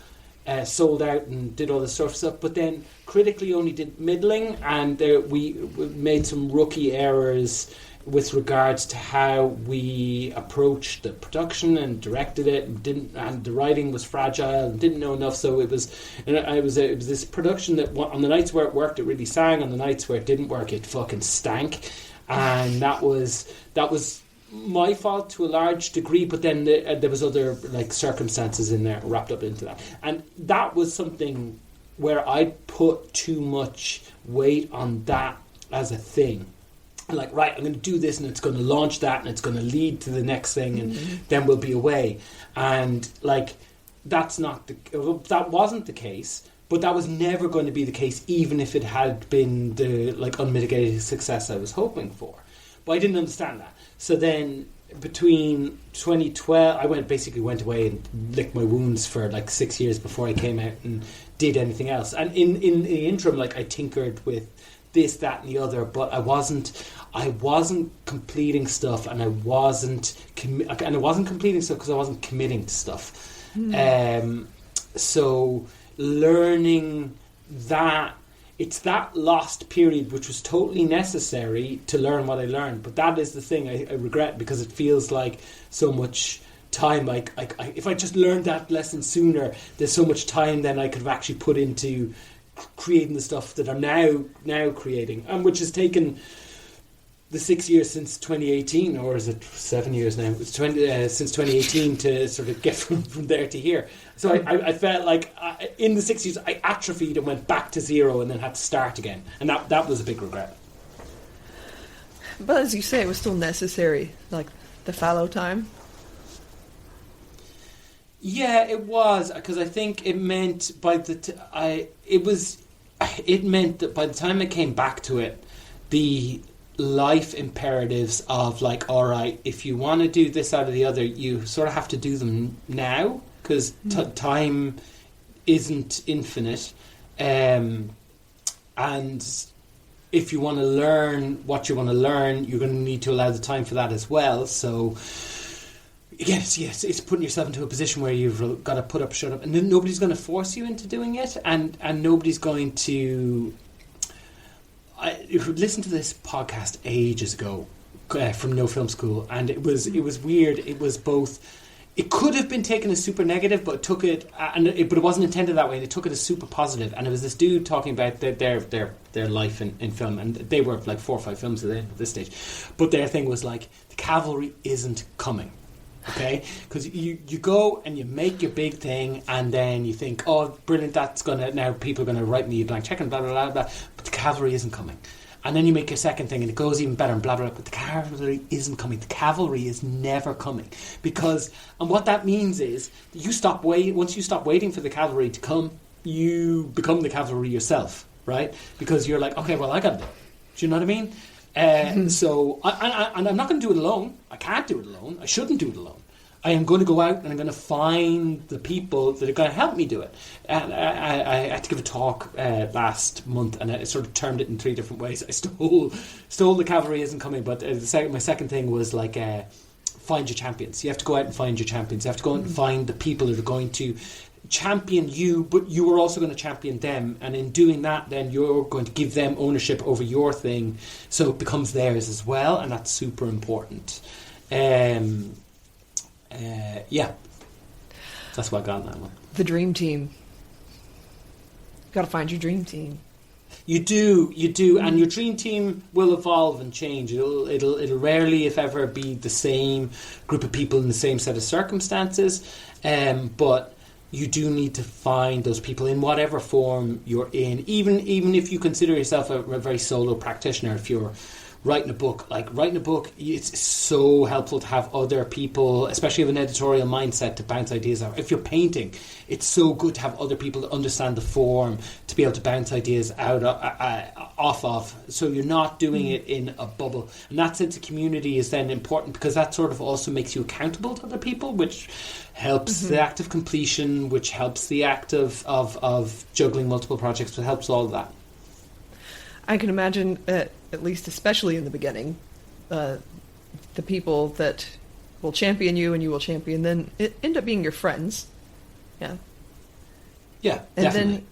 sold out and did all this sort of stuff. But then critically only did middling, and we made some rookie errors with regards to how we approached the production and directed it, and the writing was fragile and didn't know enough. So it was this production that on the nights where it worked, it really sang. On the nights where it didn't work, it fucking stank. And that was my fault to a large degree, but then there was other circumstances in there wrapped up into that, and that was something where I put too much weight on that as a thing. Like, right, I'm going to do this, and it's going to launch that, and it's going to lead to the next thing, and then we'll be away. And that wasn't the case. But that was never going to be the case, even if it had been the unmitigated success I was hoping for. But I didn't understand that. So then, between 2012, I went away and licked my wounds for 6 years before I came out and did anything else. And in the interim, I tinkered with this, that, and the other. But I wasn't completing stuff, and I wasn't completing stuff because I wasn't committing to stuff. So learning that it's that lost period which was totally necessary to learn what I learned, but that is the thing I regret, because it feels like so much time. If I just learned that lesson sooner, there's so much time then I could have actually put into creating the stuff that I'm now creating, and which has taken the 6 years since 2018, or is it 7 years now? It's since 2018 to sort of get from there to here. So I felt like in the 6 years I atrophied and went back to zero and then had to start again, and that was a big regret. But as you say, it was still necessary, the fallow time. Yeah, it was, because I think it meant it meant that by the time I came back to it, the life imperatives of all right, if you want to do this out of the other, you sort of have to do them now, because time isn't infinite, and if you want to learn what you want to learn, you're going to need to allow the time for that as well. So yes, it's putting yourself into a position where you've got to put up, shut up, and then nobody's going to force you into doing it, and nobody's going to. I listened to this podcast ages ago from No Film School, and it was weird. It was both. It could have been taken as super negative, but took it, but it wasn't intended that way. They took it as super positive, and it was this dude talking about their life in film, and they were 4 or 5 films at this stage, but their thing was the Cavalry isn't coming. Okay, because you go and you make your big thing, and then you think, oh, brilliant, now people are gonna write me a blank check and blah blah blah blah. But the Cavalry isn't coming, And then you make your second thing and it goes even better and blah, blah, blah. But the cavalry isn't coming. The cavalry is never coming. And what that means is that once you stop waiting for the cavalry to come, you become the cavalry yourself, right? Because you're like, okay, well, I got to do it. Do you know what I mean? So I'm not going to do it alone. I can't do it alone. I shouldn't do it alone. I am going to go out and I'm going to find the people that are going to help me do it. And I had to give a talk last month, and I sort of termed it in 3 different ways. I stole the cavalry isn't coming, but my second thing was like find your champions. You have to go out and find your champions. You have to go out and find the people that are going to champion you, but you are also going to champion them. And in doing that, then you're going to give them ownership over your thing, so it becomes theirs as well, and that's super important. Yeah, that's what I got on that one. The dream team. Got to find your dream team. You do, and your dream team will evolve and change. It'll rarely, if ever, be the same group of people in the same set of circumstances. But you do need to find those people in whatever form you're in. Even if you consider yourself a very solo practitioner, if you're writing a book, it's so helpful to have other people, especially with an editorial mindset, to bounce ideas out. If you're painting, it's so good to have other people that understand the form to be able to bounce ideas out off of, so you're not doing it in a bubble. And that sense of community is then important, because that sort of also makes you accountable to other people, which helps the act of completion, which helps the act of juggling multiple projects, but helps all of that. I can imagine, at least especially in the beginning, the people that will champion you and you will champion then end up being your friends. Yeah. Yeah, and definitely.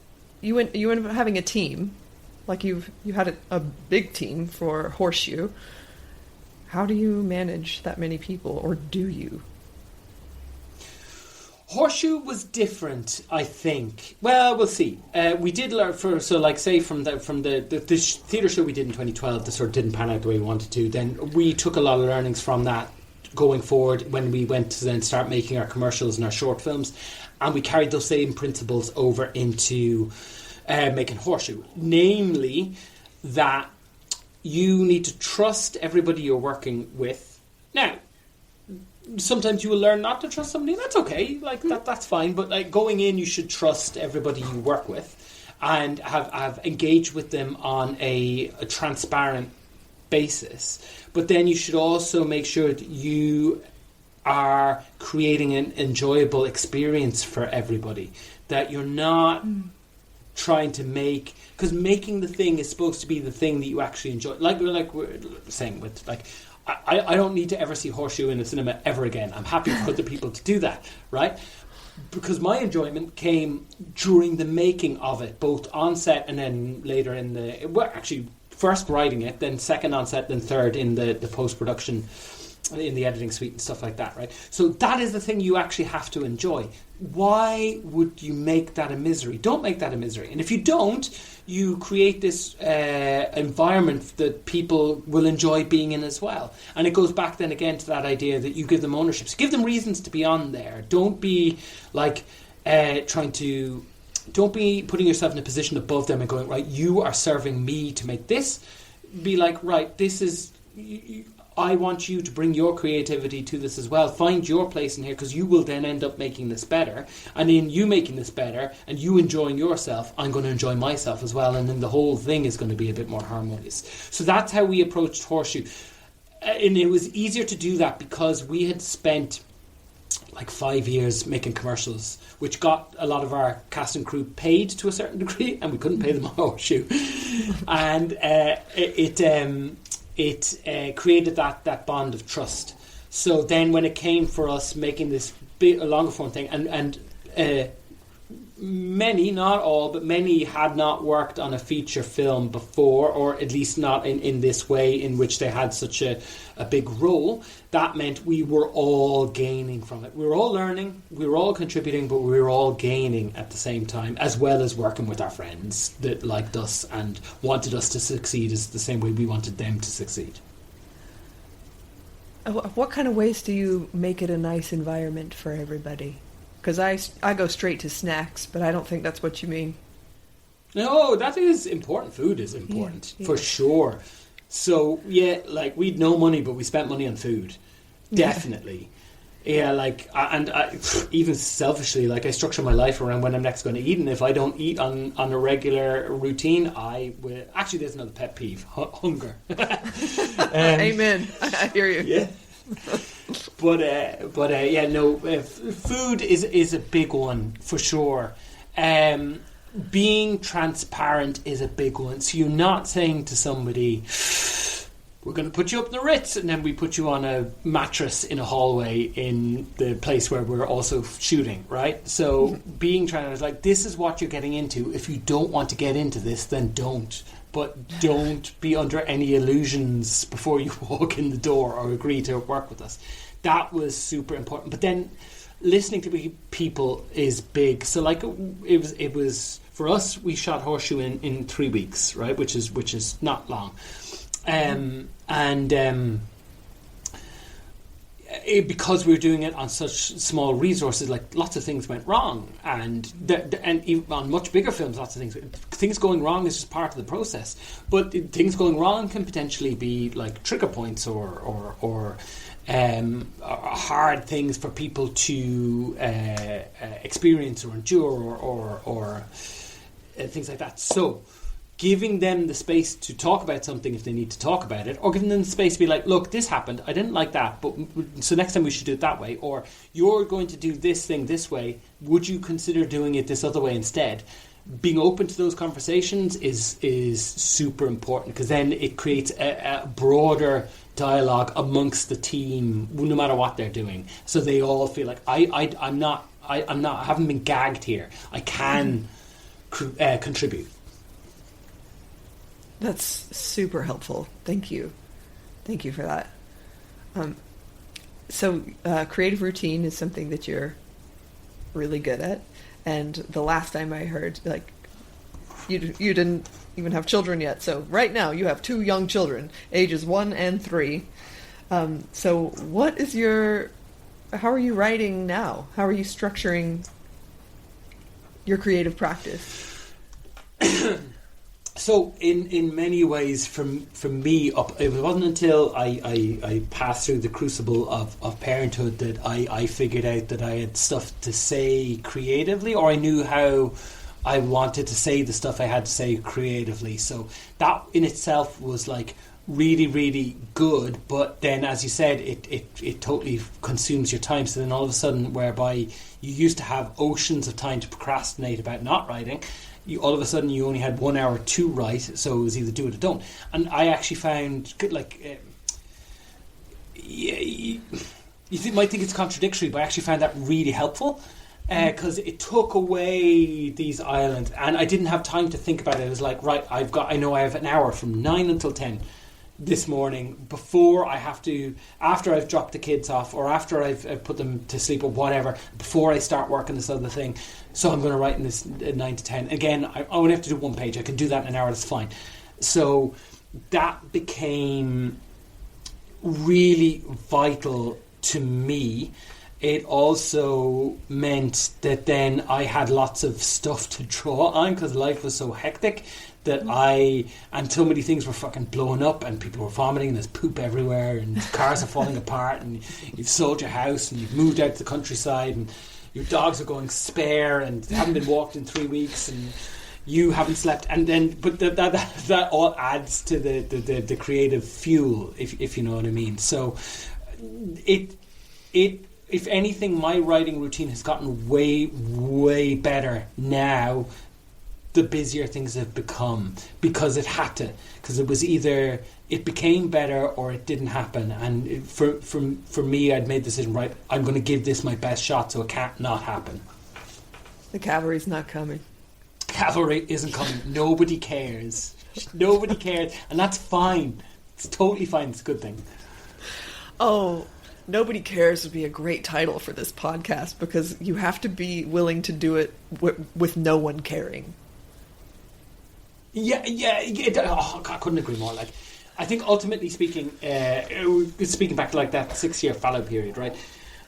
then you end up having a team, like you had a big team for Horseshoe. How do you manage that many people, or do you? Horseshoe was different, I think. Well, we'll see. We did learn from the theatre show we did in 2012 that sort of didn't pan out the way we wanted to. Then we took a lot of learnings from that going forward when we went to then start making our commercials and our short films, and we carried those same principles over into making Horseshoe. Namely, that you need to trust everybody you're working with. Now, sometimes you will learn not to trust somebody, and that's okay. That's fine. But going in, you should trust everybody you work with, and have engaged with them on a transparent basis. But then you should also make sure that you are creating an enjoyable experience for everybody. That you're not trying to make, because making the thing is supposed to be the thing that you actually enjoy. Like we're saying with I don't need to ever see Horseshoe in a cinema ever again. I'm happy for other people to do that, right? Because my enjoyment came during the making of it, both on set and then later in first writing it, then second on set, then third in the post-production, in the editing suite and stuff like that, right? So that is the thing you actually have to enjoy. Why would you make that a misery? Don't make that a misery. And if you don't, you create this environment that people will enjoy being in as well. And it goes back then again to that idea that you give them ownership. So give them reasons to be on there. Don't be don't be putting yourself in a position above them and going, right, you are serving me to make this. Be like, right, this is... I want you to bring your creativity to this as well. Find your place in here, because you will then end up making this better. And in you making this better and you enjoying yourself, I'm going to enjoy myself as well. And then the whole thing is going to be a bit more harmonious. So that's how we approached Horseshoe. And it was easier to do that because we had spent 5 years making commercials, which got a lot of our cast and crew paid to a certain degree, and we couldn't pay them on Horseshoe. And it created that bond of trust. So then when it came for us making this a longer form thing, and many, not all, but many had not worked on a feature film before, or at least not in this way in which they had such a big role, that meant we were all gaining from it. We were all learning, we were all contributing, but we were all gaining at the same time, as well as working with our friends that liked us and wanted us to succeed as the same way we wanted them to succeed. What kind of ways do you make it a nice environment for everybody? Because I go straight to snacks, but I don't think that's what you mean. No, that is important. Food is important, for sure. So, yeah, like, we'd no money, but we spent money on food. Definitely. Yeah, like, and even selfishly, like, I structure my life around when I'm next going to eat, and if I don't eat on a regular routine, I will... Actually, there's another pet peeve. Hunger. Amen. I hear you. Yeah. But yeah, no, food is a big one, for sure. Being transparent is a big one. So you're not saying to somebody, we're going to put you up in the Ritz, and then we put you on a mattress in a hallway in the place where we're also shooting, right? So being transparent is like, this is what you're getting into. If you don't want to get into this, then don't. But don't be under any illusions before you walk in the door or agree to work with us. That was super important. But then listening to people is big. So like it was for us, we shot Horseshoe in 3 weeks, right? Which is not long. Because we were doing it on such small resources, like, lots of things went wrong, and even on much bigger films, lots of things going wrong is just part of the process. But things going wrong can potentially be like trigger points or hard things for people to experience or endure or things like that. So giving them the space to talk about something if they need to talk about it, or giving them the space to be like, look, this happened, I didn't like that, but so next time we should do it that way, or you're going to do this thing this way, would you consider doing it this other way instead? Being open to those conversations is super important, because then it creates a broader dialogue amongst the team, no matter what they're doing, so they all feel like I haven't been gagged here, I can contribute. That's super helpful. Thank you for that. So creative routine is something that you're really good at, and the last time I heard, like, you didn't even have children yet, so right now you have 2 young children, ages 1 and 3. So how are you writing now? How are you structuring your creative practice? So in many ways, for me, it wasn't until I passed through the crucible of parenthood that I figured out that I had stuff to say creatively, or I knew how I wanted to say the stuff I had to say creatively. So that in itself was like really, really good. But then, as you said, it totally consumes your time. So then all of a sudden, whereby you used to have oceans of time to procrastinate about not writing, all of a sudden you only had 1 hour to write, so it was either do it or don't. And I actually found, like, you might think it's contradictory, but I actually found that really helpful, because it took away these islands, and I didn't have time to think about it. It was like, right, I know I have an hour from 9 until 10 this morning before I have to, after I've dropped the kids off, or after I've put them to sleep or whatever, before I start working this other thing. So I'm going to write in this 9 to 10. Again, I only have to do 1 page. I can do that in an hour. That's fine. So that became really vital to me. It also meant that then I had lots of stuff to draw on, because life was so hectic that and so many things were fucking blowing up, and people were vomiting, and there's poop everywhere, and cars are falling apart, and you've sold your house, and you've moved out to the countryside, and your dogs are going spare, and haven't been walked in 3 weeks, and you haven't slept, and then but that all adds to the creative fuel, if you know what I mean. So it if anything, my writing routine has gotten way, way better now, the busier things have become, because it had to, because it was either it became better or it didn't happen. And for me, I'd made the decision, right, I'm going to give this my best shot, so it can't not happen. The cavalry's not coming. Cavalry isn't coming. Nobody cares. Nobody cares, and that's fine. It's totally fine. It's a good thing. Oh, Nobody Cares would be a great title for this podcast, because you have to be willing to do it with no one caring. Yeah. I couldn't agree more. Like, I think ultimately speaking, speaking back to like that 6-year fallow period, right?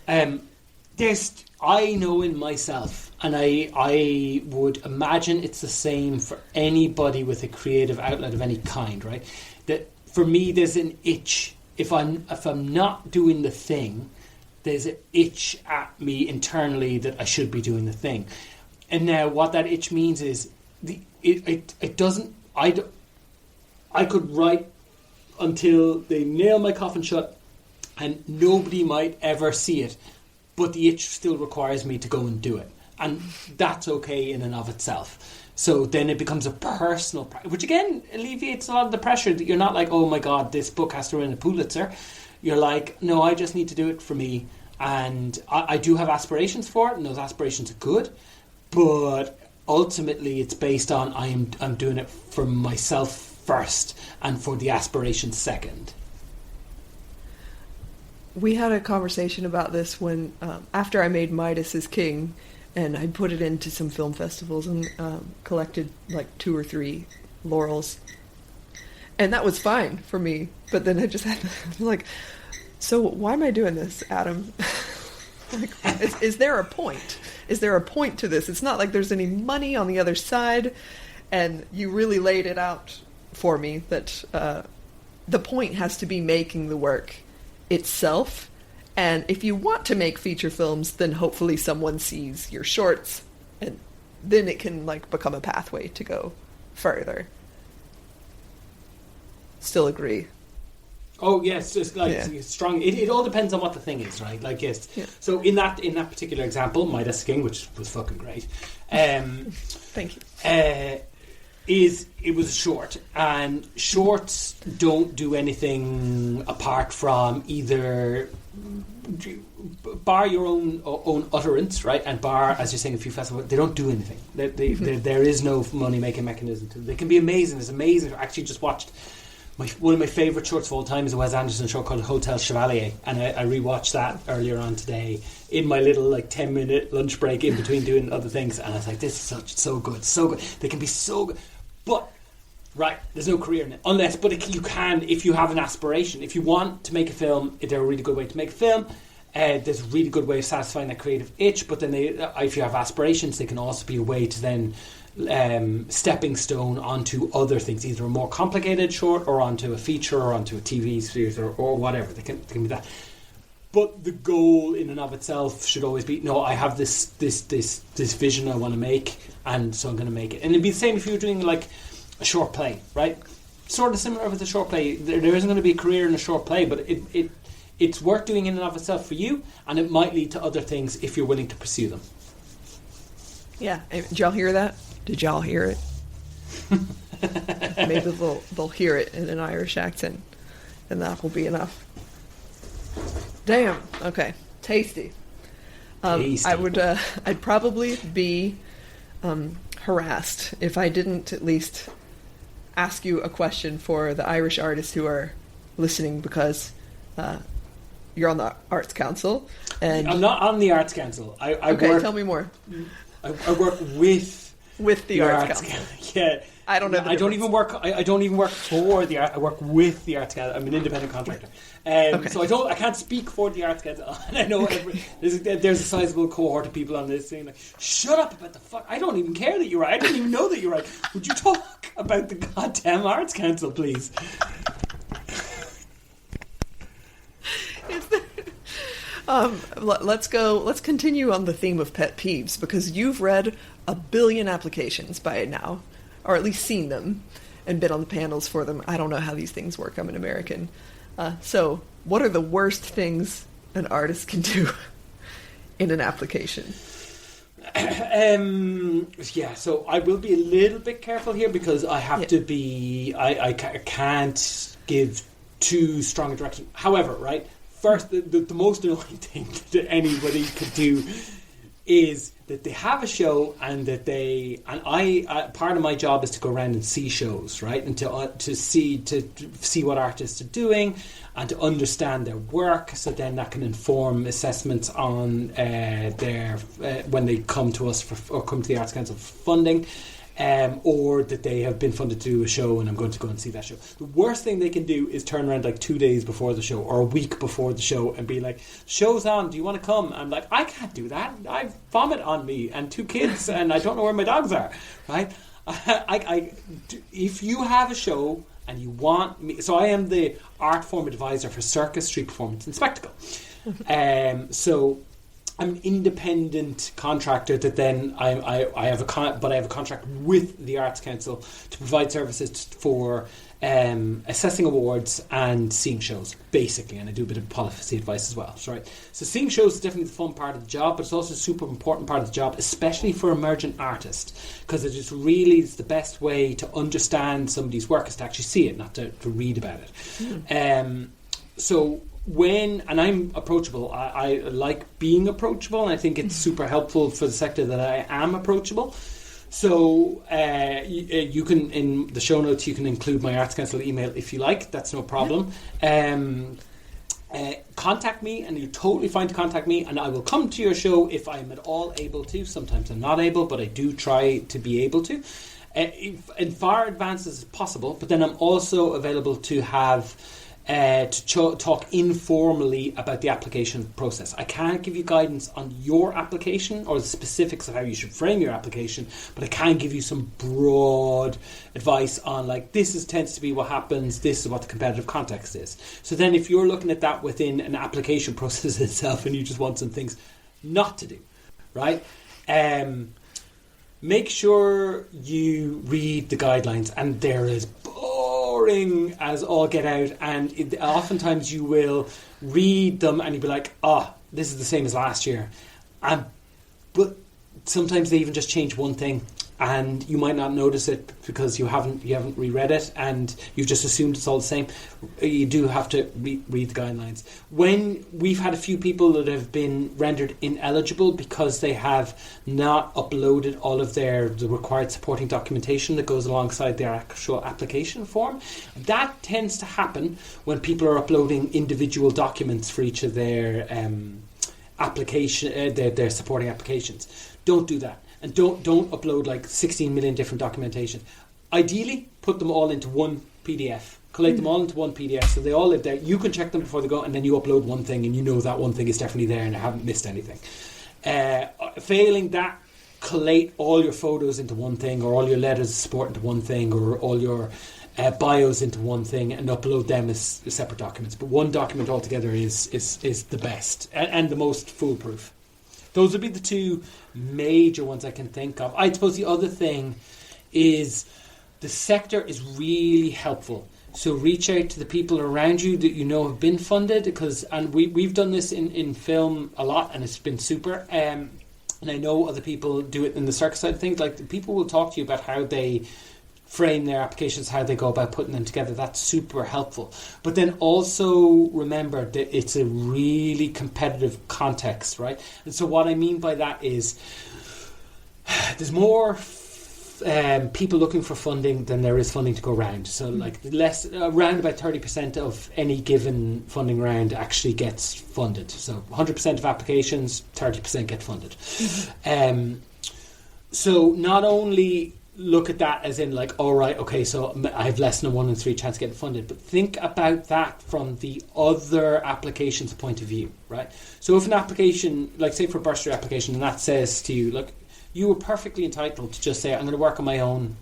I know in myself And I would imagine it's the same for anybody with a creative outlet of any kind, right? That for me, there's an itch. If I'm not doing the thing, there's an itch at me internally that I should be doing the thing. And now what that itch means is it doesn't. I could write until they nail my coffin shut, and nobody might ever see it, but the itch still requires me to go and do it. And that's okay in and of itself. So then it becomes a personal practice, which again alleviates a lot of the pressure that you're not like, oh my God, this book has to win a Pulitzer. You're like, no, I just need to do it for me. And I do have aspirations for it, and those aspirations are good. But ultimately it's based on I'm doing it for myself first and for the aspirations second. We had a conversation about this when, after I made Midas is King, and I put it into some film festivals and collected like 2 or 3 laurels. And that was fine for me. But then I just had like, so why am I doing this, Adam? Like, is there a point? Is there a point to this? It's not like there's any money on the other side. And you really laid it out for me that the point has to be making the work itself. And if you want to make feature films, then hopefully someone sees your shorts, and then it can like become a pathway to go further. Still agree. Oh yes, just like it's strong. It all depends on what the thing is, right? Like yes. Yeah. So in that particular example, Midas King, which was fucking great. Thank you. It was short, and shorts don't do anything apart from either bar your own utterance, right? And bar, as you're saying, a few festivals, they don't do anything. There is no money making mechanism to them. They can be amazing. It's amazing. I actually just watched one of my favourite shorts of all time is a Wes Anderson short called Hotel Chevalier, and I rewatched that earlier on today in my little like 10-minute lunch break in between doing other things, and I was like, this is so good. They can be so good, but right, there's no career in it unless. But you can, if you have an aspiration, if you want to make a film, they're a really good way to make a film. There's a really good way of satisfying that creative itch. But then, if you have aspirations, they can also be a way to then stepping stone onto other things, either a more complicated short or onto a feature or onto a TV series or whatever. They can be that. But the goal in and of itself should always be, no, I have this vision I want to make, and so I'm going to make it. And it'd be the same if you were doing like a short play, right? Sort of similar with a short play. There isn't going to be a career in a short play, but it's worth doing in and of itself for you, and it might lead to other things if you're willing to pursue them. Yeah. Did y'all hear that? Did y'all hear it? Maybe they'll hear it in an Irish accent, and that will be enough. Damn. Okay. Tasty. Tasty. I'd probably be harassed if I didn't at least ask you a question for the Irish artists who are listening, because you're on the Arts Council. And I'm not on the Arts Council. Tell me more. I work with the Arts Council. Yeah. I don't know. I don't even work for the art. I work with the Arts Council. I'm an independent contractor, so I can't speak for the Arts Council. And I know there's a sizable cohort of people on this saying like, "Shut up about the fuck! I don't even care that you're right. I didn't even know that you're right. Would you talk about the goddamn Arts Council, please?" Let's continue on the theme of pet peeves, because you've read a billion applications by now, or at least seen them and been on the panels for them. I don't know how these things work. I'm an American. So what are the worst things an artist can do in an application? So I will be a little bit careful here, because I have to be, I can't give too strong a direction. However, right, first, the most annoying thing that anybody could do is that they have a show, and that part of my job is to go around and see shows, right, and to see what artists are doing and to understand their work, so then that can inform assessments on their when they come to us or come to the Arts Council for funding. or that they have been funded to do a show and I'm going to go and see that show. The worst thing they can do is turn around like 2 days before the show or a week before the show and be like, show's on, do you want to come? I'm like, I can't do that. I vomit on me and 2 kids and I don't know where my dogs are, right? If you have a show and you want me, so I am the art form advisor for circus, street performance and spectacle. So I'm an independent contractor that then I have a contract with the Arts Council to provide services for assessing awards and seeing shows, basically, and I do a bit of policy advice as well. Right? So seeing shows is definitely the fun part of the job, but it's also a super important part of the job, especially for emergent artists, because it is really the best way to understand somebody's work is to actually see it, not to read about it. So and I'm approachable, I like being approachable, and I think it's super helpful for the sector that I am approachable. So you can, in the show notes, you can include my Arts Council email if you like. That's no problem. Contact me, and you're totally fine to contact me, and I will come to your show if I'm at all able to. Sometimes I'm not able, but I do try to be able to. In far advance as possible, but then I'm also available to have talk informally about the application process. I can't give you guidance on your application or the specifics of how you should frame your application, but I can give you some broad advice on, like, this tends to be what happens, this is what the competitive context is. So then if you're looking at that within an application process itself and you just want some things not to do, right? Make sure you read the guidelines, and there is boring as all get out, and oftentimes you will read them and you'll be like, this is the same as last year, but sometimes they even just change one thing and you might not notice it because you haven't reread it and you've just assumed it's all the same. You do have to read the guidelines. When we've had a few people that have been rendered ineligible because they have not uploaded all of the required supporting documentation that goes alongside their actual application form, that tends to happen when people are uploading individual documents for each of their application, their supporting applications. Don't do that. And don't upload like 16 million different documentation. Ideally, put them all into one PDF. Collate them all into one PDF so they all live there. You can check them before they go, and then you upload one thing and you know that one thing is definitely there and I haven't missed anything. Failing that, collate all your photos into one thing, or all your letters of support into one thing, or all your bios into one thing, and upload them as separate documents. But one document altogether is the best and the most foolproof. Those would be the two major ones I can think of. I suppose the other thing is the sector is really helpful. So reach out to the people around you that you know have been funded, and we've done this in film a lot, and it's been super. And I know other people do it in the circus side of things. Like, people will talk to you about how they frame their applications, how they go about putting them together. That's super helpful. But then also remember that it's a really competitive context, right? And so what I mean by that is there's more people looking for funding than there is funding to go around. So like around about 30% of any given funding round actually gets funded. So 100% of applications, 30% get funded. So not only look at that as in like, all right, okay, so I have less than a 1 in 3 chance of getting funded, but think about that from the other application's point of view, right? So if an application, like say for a bursary application, and that says to you, look, you were perfectly entitled to just say, I'm going to work on my own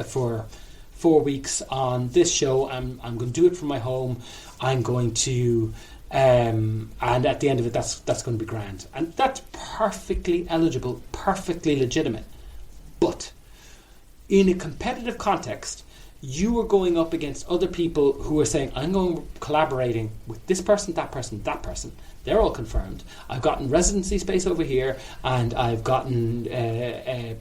for 4 weeks on this show, I'm going to do it from my home, I'm going to and at the end of it that's going to be grand, and that's perfectly eligible, perfectly legitimate. But in a competitive context, you are going up against other people who are saying, I'm collaborating with this person, that person, that person. They're all confirmed. I've gotten residency space over here, and I've gotten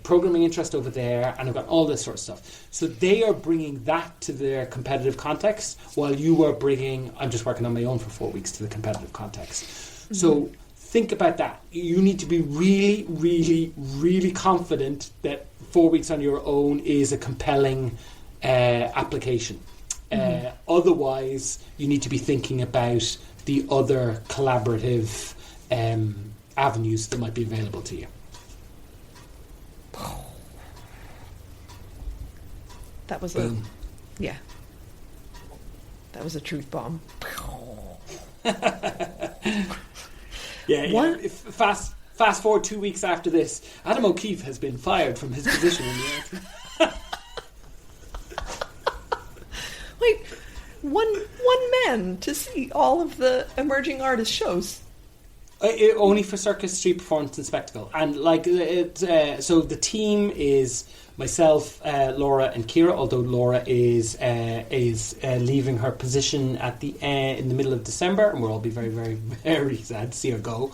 programming interest over there, and I've got all this sort of stuff. So they are bringing that to their competitive context, while you are bringing, I'm just working on my own for 4 weeks, to the competitive context. Mm-hmm. So think about that. You need to be really, really, really confident that 4 weeks on your own is a compelling application. Otherwise, you need to be thinking about the other collaborative avenues that might be available to you. That was Boom. Yeah. That was a truth bomb. Yeah. Fast forward 2 weeks after this, Adam O'Keefe has been fired from his position in the Wait, one man to see all of the emerging artist shows. Only for Circus, Street Performance and Spectacle. And like so the team is myself, Laura and Ciara, although Laura is leaving her position at the in the middle of December, and we'll all be very, very, very sad to see her go.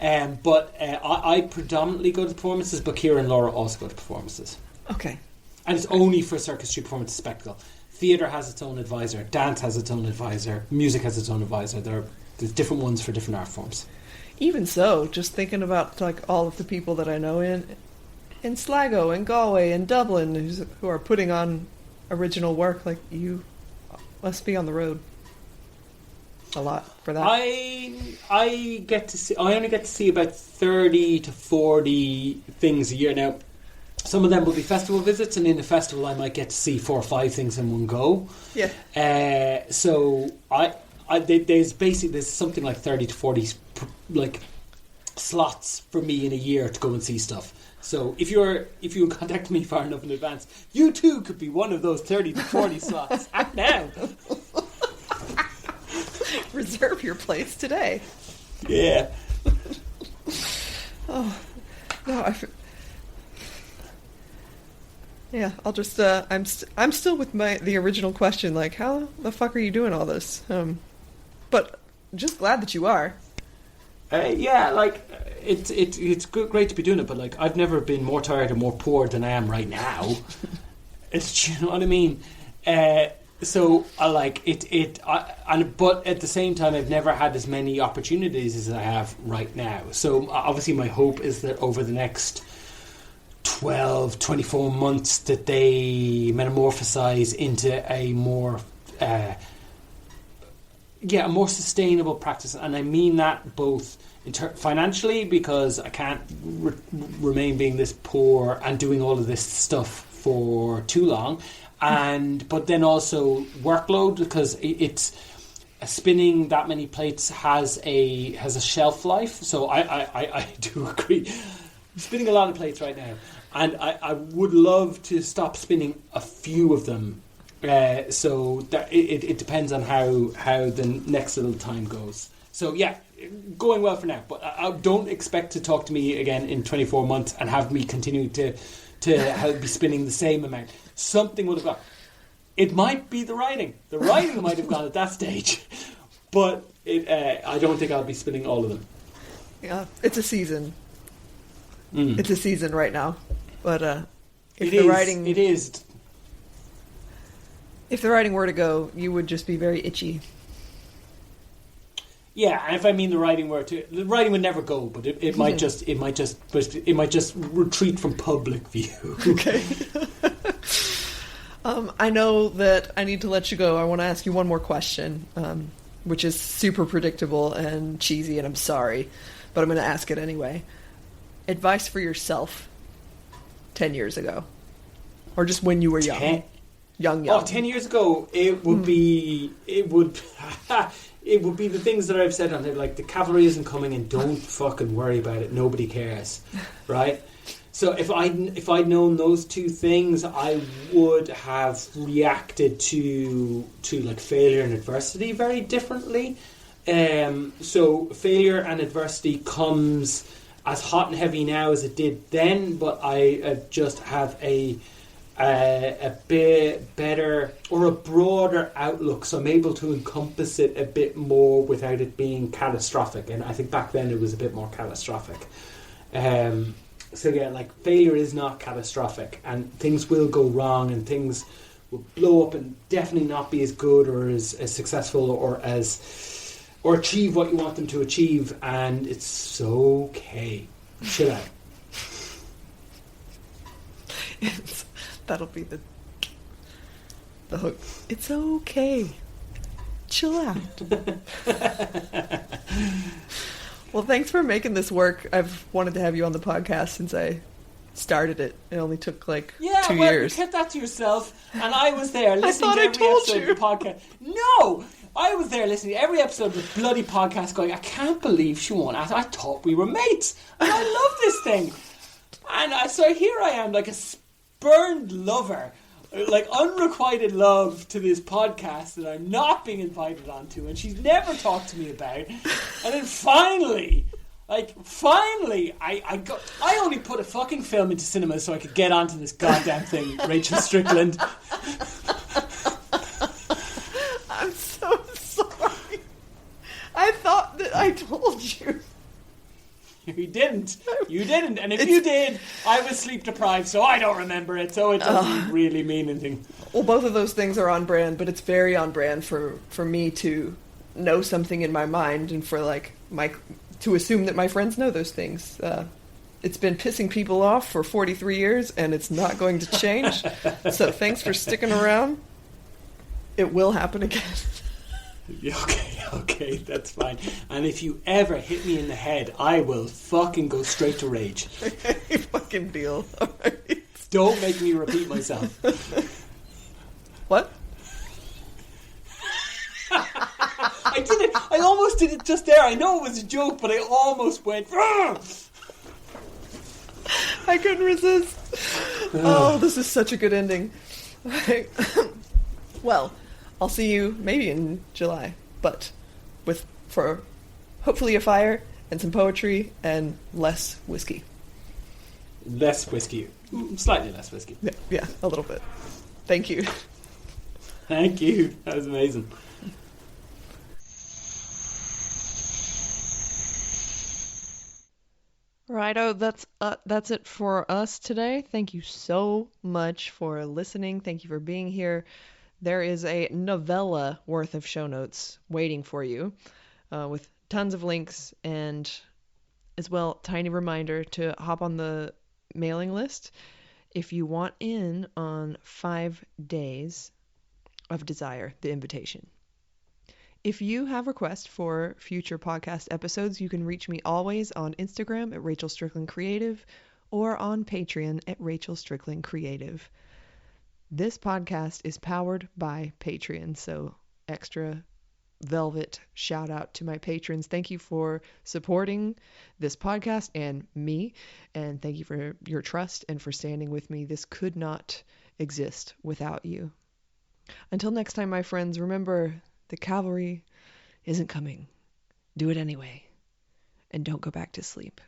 But I predominantly go to performances, but Ciara and Laura also go to performances. Okay. And it's only for Circus, Street Performance and Spectacle. Theatre has its own advisor, dance has its own advisor, music has its own advisor. There's different ones for different art forms. Even so, just thinking about like all of the people that I know in Sligo and Galway and Dublin who are putting on original work, like you must be on the road a lot for that. I only get to see about 30 to 40 things a year now. Some of them will be festival visits, and in a festival I might get to see 4 or 5 things in one go. Yeah. So there's something like 30 to 40 like slots for me in a year to go and see stuff. So if you contact me far enough in advance, you too could be one of those 30 to 40 slots. Act now. Reserve your place today. Yeah. Oh no, yeah, I'll just I'm still with the original question, like how the fuck are you doing all this? But just glad that you are. Yeah, like it's great to be doing it, but like I've never been more tired and more poor than I am right now. You know what I mean? So I like it. But at the same time, I've never had as many opportunities as I have right now. So obviously, my hope is that over the next 12, 24 months that they metamorphosize into a more a more sustainable practice, and I mean that both financially, because I can't remain being this poor and doing all of this stuff for too long, but then also workload, because it's spinning that many plates has a shelf life. So I do agree. I'm spinning a lot of plates right now, and I would love to stop spinning a few of them. So that it depends on how the next little time goes. So yeah, going well for now. But I don't expect to talk to me again in 24 months and have me continuing to be spinning the same amount. Something would have gone. It might be the writing. The writing might have gone at that stage, but I don't think I'll be spinning all of them. Yeah, it's a season. It's a season right now, but if the writing were to go, you would just be very itchy. Yeah, and if I mean the writing would never go, but it might just retreat from public view. Okay. I know that I need to let you go. I want to ask you one more question, which is super predictable and cheesy, and I'm sorry, but I'm going to ask it anyway. Advice for yourself 10 years ago, or just when you were young. Young. Oh, 10 years ago, it would be the things that I've said on there, like the cavalry isn't coming and don't fucking worry about it. Nobody cares, right? So if I'd known those two things, I would have reacted to like failure and adversity very differently. So failure and adversity comes as hot and heavy now as it did then, but I just have a bit better or a broader outlook, so I'm able to encompass it a bit more without it being catastrophic. And I think back then it was a bit more catastrophic. So yeah, like failure is not catastrophic, and things will go wrong, and things will blow up and definitely not be as good or as successful or achieve what you want them to achieve, and it's okay. Chill out. That'll be the hook. It's okay. Chill out. Well, thanks for making this work. I've wanted to have you on the podcast since I started it. It only took like 2 well, years. You kept that to yourself, and I was there listening I to every told episode you. of the podcast. No! I was there listening to every episode of the bloody podcast going, I can't believe she won. I thought we were mates. And I love this thing. And so here I am, like a spurned lover, like unrequited love to this podcast that I'm not being invited onto, and she's never talked to me about. And then finally, I only put a fucking film into cinema so I could get onto this goddamn thing, Rachel Strickland. I'm so sorry. I thought that I told you. You didn't. And if you did, I was sleep deprived, so I don't remember it, so it doesn't really mean anything. Well, both of those things are on brand, but it's very on brand for me to know something in my mind and for to assume that my friends know those things. It's been pissing people off for 43 years, and it's not going to change. So thanks for sticking around. It will happen again. Okay, that's fine. And if you ever hit me in the head, I will fucking go straight to rage. Fucking deal. All right. Don't make me repeat myself. What? I did it. I almost did it just there. I know it was a joke, but I almost went. Rah! I couldn't resist. Oh, this is such a good ending. Well, I'll see you maybe in July, but for hopefully a fire and some poetry and less whiskey. Less whiskey. Slightly less whiskey. Yeah, a little bit. Thank you. Thank you. That was amazing. Righto, that's it for us today. Thank you so much for listening. Thank you for being here. There is a novella worth of show notes waiting for you, with tons of links and as well tiny reminder to hop on the mailing list if you want in on 5 days of Desire, the invitation. If you have requests for future podcast episodes, you can reach me always on Instagram at Rachel Strickland Creative or on Patreon at Rachel Strickland Creative. This podcast is powered by Patreon, so extra velvet shout out to my patrons. Thank you for supporting this podcast and me, and thank you for your trust and for standing with me. This could not exist without you. Until next time, my friends, remember, the cavalry isn't coming. Do it anyway. And don't go back to sleep.